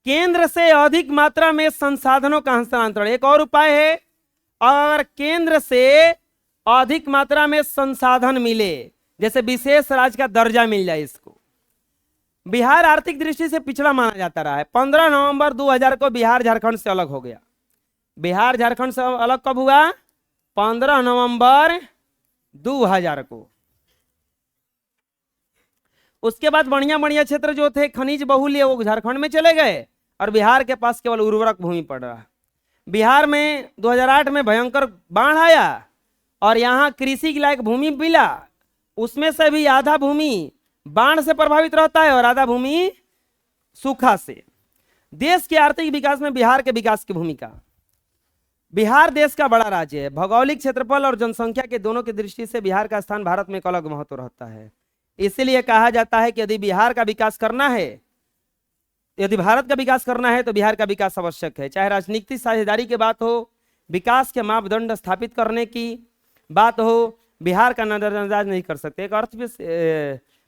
केंद्र से अधिक मात्रा में संसाधनों का हस्तांतरण एक और उपाय है। और केंद्र से अधिक मात्रा में संसाधन मिले, जैसे विशेष राज्य का दर्जा मिल जाए इसको। बिहार आर्थिक दृष्टि से पिछड़ा माना जाता रहा है। 15 नवंबर 2000 को बिहार झारखंड से अलग हो गया। बिहार झारखंड से अलग कब हुआ? 15 नवंबर 2000 को। उसके बाद बढ़िया बढ़िया क्षेत्र जो थे खनिज बहुल्य, वो झारखंड में चले गए और बिहार के पास केवल उर्वरक भूमि पड़ रहा। बिहार में 2008 में भयंकर बाढ़ आया और यहाँ कृषि के लायक भूमि मिला, उसमें से भी आधा भूमि बाढ़ से प्रभावित रहता है और आधा भूमि सूखा से। देश के आर्थिक विकास में बिहार के विकास की भूमिका। बिहार देश का बड़ा राज्य है। भौगोलिक क्षेत्रफल और जनसंख्या के दोनों की दृष्टि से बिहार का स्थान भारत में एक अलग महत्व रहता है। इसीलिए कहा जाता है कि यदि बिहार का विकास करना है यदि भारत का विकास करना है तो बिहार का विकास आवश्यक है। चाहे राजनीतिक साझेदारी की बात हो, विकास के मापदंड स्थापित करने की बात हो, बिहार का नजरअंदाज नहीं कर सकते। एक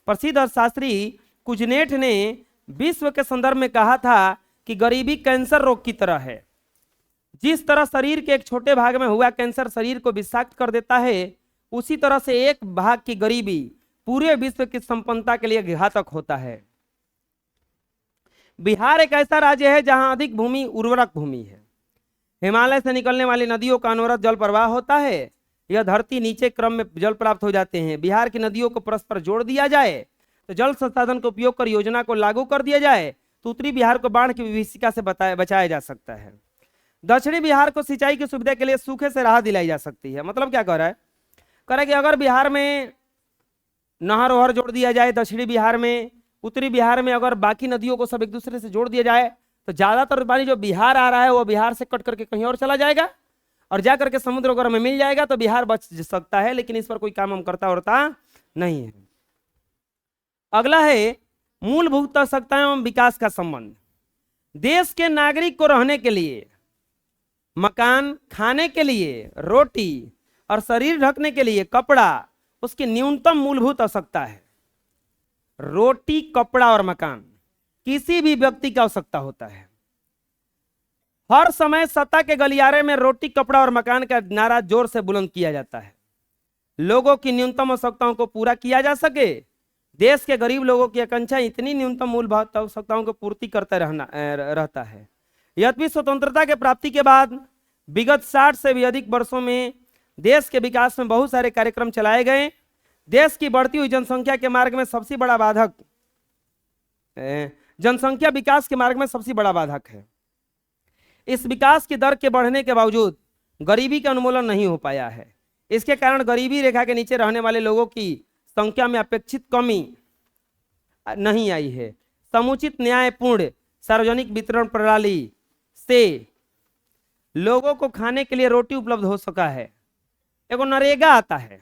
प्रसिद्ध अर्थशास्त्री कुजनेट ने विश्व के संदर्भ में कहा था कि गरीबी कैंसर रोग की तरह है। जिस तरह शरीर के एक छोटे भाग में हुआ कैंसर शरीर को विषाक्त कर देता है, उसी तरह से एक भाग की गरीबी पूरे विश्व की संपन्नता के लिए घातक होता है। बिहार एक ऐसा राज्य है जहां अधिक भूमि उर्वरक भूमि है। हिमालय से निकलने वाली नदियों का अनवरत जल प्रवाह होता है। यह धरती नीचे क्रम में जल प्राप्त हो जाते हैं। बिहार की नदियों को परस्पर जोड़ दिया जाए तो जल संसाधन का उपयोग कर योजना को लागू कर दिया जाए तो उत्तरी बिहार को बाढ़ की विभीषिका से बचाया जा सकता है। दक्षिणी बिहार को सिंचाई की सुविधा के लिए सूखे से राहत दिलाई जा सकती है। मतलब क्या कह रहा है? कह रहा है कि अगर बिहार में नहर वहर जोड़ दिया जाए, दक्षिणी बिहार में, उत्तरी बिहार में अगर बाकी नदियों को सब एक दूसरे से जोड़ दिया जाए तो ज्यादातर पानी जो बिहार आ रहा है वो बिहार से कट करके कहीं और चला जाएगा और जा करके समुद्र वगैरह में मिल जाएगा तो बिहार बच सकता है। लेकिन इस पर कोई काम हम करता नहीं है। अगला है मूलभूत आवश्यकताएं एवं विकास का संबंध। देश के नागरिक को रहने के लिए मकान, खाने के लिए रोटी और शरीर ढकने के लिए कपड़ा उसकी न्यूनतम मूलभूत आवश्यकता है। रोटी, कपड़ा और मकान किसी भी व्यक्ति की आवश्यकता होता है। हर समय सत्ता के गलियारे में रोटी, कपड़ा और मकान का नारा जोर से बुलंद किया जाता है। लोगों की न्यूनतम आवश्यकताओं को पूरा किया जा सके, देश के गरीब लोगों की आकांक्षा इतनी न्यूनतम मूलभूत आवश्यकताओं को पूर्ति करता रहता है। यद्यपि स्वतंत्रता के प्राप्ति के बाद विगत 60 से भी अधिक वर्षों में देश के विकास में बहुत सारे कार्यक्रम चलाए गए। देश की बढ़ती हुई जनसंख्या के मार्ग में सबसे बड़ा बाधक जनसंख्या विकास के मार्ग में सबसे बड़ा बाधक है। इस विकास की दर के बढ़ने के बावजूद गरीबी का उन्मूलन नहीं हो पाया है। इसके कारण गरीबी रेखा के नीचे रहने वाले लोगों की संख्या में अपेक्षित कमी नहीं आई है। समुचित न्यायपूर्ण सार्वजनिक वितरण प्रणाली से लोगों को खाने के लिए रोटी उपलब्ध हो सका है। एगो नरेगा आता है।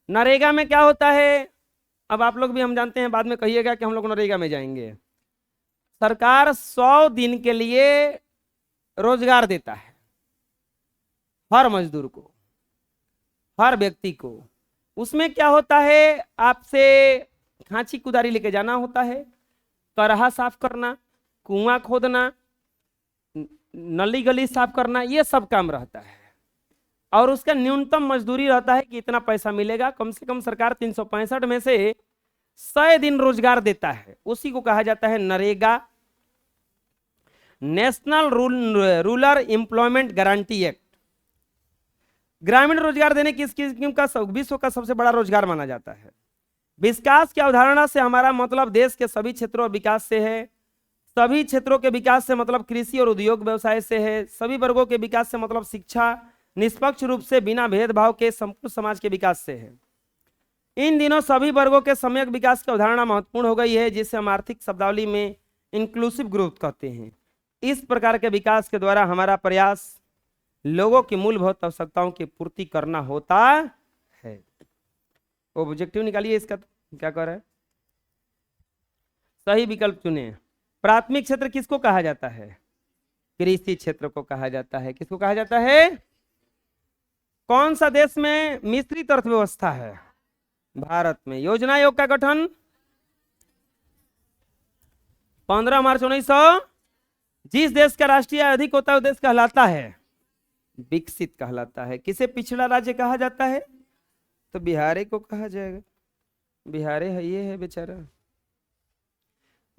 नरेगा में क्या होता है? अब आप लोग भी, हम जानते हैं, बाद में कहिएगा कि हम लोग नरेगा में जाएंगे। सरकार 100 दिन के लिए रोजगार देता है हर मजदूर को, हर व्यक्ति को। उसमें क्या होता है? आपसे खांची कुदारी लेके जाना होता है, करहा साफ करना, कुआं खोदना, नली गली साफ करना, ये सब काम रहता है। और उसका न्यूनतम मजदूरी रहता है कि इतना पैसा मिलेगा। कम से कम सरकार 365 में से 100 दिन रोजगार देता है। उसी को कहा जाता है NREGA, national rural employment guarantee act. ग्रामीण रोजगार देने की स्कीम का विश्व का सबसे बड़ा रोजगार माना जाता है। विकास की अवधारणा से हमारा मतलब देश के सभी क्षेत्रों और विकास से है। सभी क्षेत्रों के विकास से मतलब कृषि और उद्योग व्यवसाय से है। सभी वर्गों के विकास से मतलब शिक्षा निष्पक्ष रूप से बिना भेदभाव के संपूर्ण समाज के विकास से है। इन दिनों सभी वर्गों के सम्यक विकास की अवधारणा महत्वपूर्ण हो गई है, जिसे हम आर्थिक शब्दावली में इंक्लूसिव ग्रोथ कहते हैं। इस प्रकार के विकास के द्वारा हमारा प्रयास लोगों की मूलभूत आवश्यकताओं की पूर्ति करना होता है। ऑब्जेक्टिव निकालिए इसका, क्या कर रहा है? सही विकल्प चुने। प्राथमिक क्षेत्र किसको कहा जाता है? कृषि क्षेत्र को कहा जाता है। किसको कहा जाता है? कौन सा देश में मिश्रित अर्थव्यवस्था है? भारत में। योजना आयोग का गठन 15 मार्च 1900। जिस देश का राष्ट्रीय आय अधिक होता है वो देश कहलाता है विकसित कहलाता है। किसे पिछड़ा राज्य कहा जाता है? तो बिहार को कहा जाएगा। बिहार है, ये है बेचारा।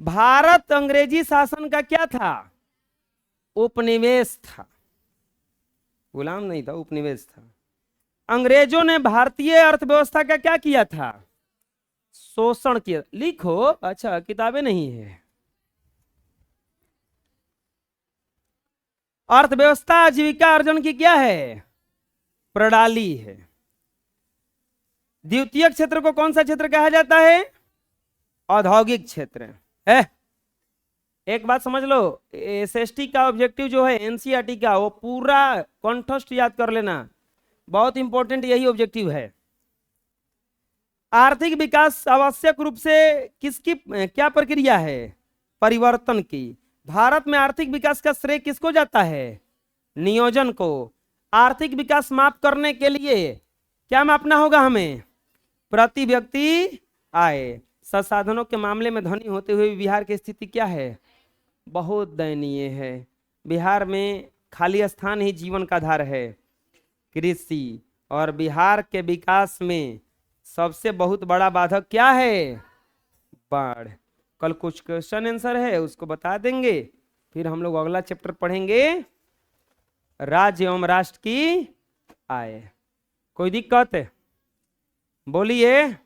भारत अंग्रेजी शासन का क्या था? उपनिवेश था। गुलाम नहीं था, उपनिवेश था। अंग्रेजों ने भारतीय अर्थव्यवस्था का क्या किया था? शोषण किया। लिखो। अच्छा, किताबें नहीं है। अर्थव्यवस्था आजीविका अर्जन की क्या है? प्रणाली है। द्वितीय क्षेत्र को कौन सा क्षेत्र कहा जाता है? औद्योगिक क्षेत्र है। एक बात समझ लो, एसएसटी का ऑब्जेक्टिव जो है एनसीईआरटी का, वो पूरा कंठस्थ याद कर लेना। बहुत इंपॉर्टेंट यही ऑब्जेक्टिव है। आर्थिक विकास आवश्यक रूप से किसकी क्या प्रक्रिया है? परिवर्तन की। भारत में आर्थिक विकास का श्रेय किसको जाता है? नियोजन को। आर्थिक विकास माप करने के लिए क्या मापना होगा हमें? प्रति व्यक्ति आय। संसाधनों के मामले में धनी होते हुए बिहार की स्थिति क्या है? बहुत दयनीय है। बिहार में खाली स्थान ही जीवन का आधार है। कृषि और बिहार के विकास में सबसे बहुत बड़ा बाधक क्या है? बाढ़। कल कुछ क्वेश्चन आंसर है उसको बता देंगे, फिर हम लोग अगला चैप्टर पढ़ेंगे राज्य एवं राष्ट्र की आय। कोई दिक्कत है? बोलिए।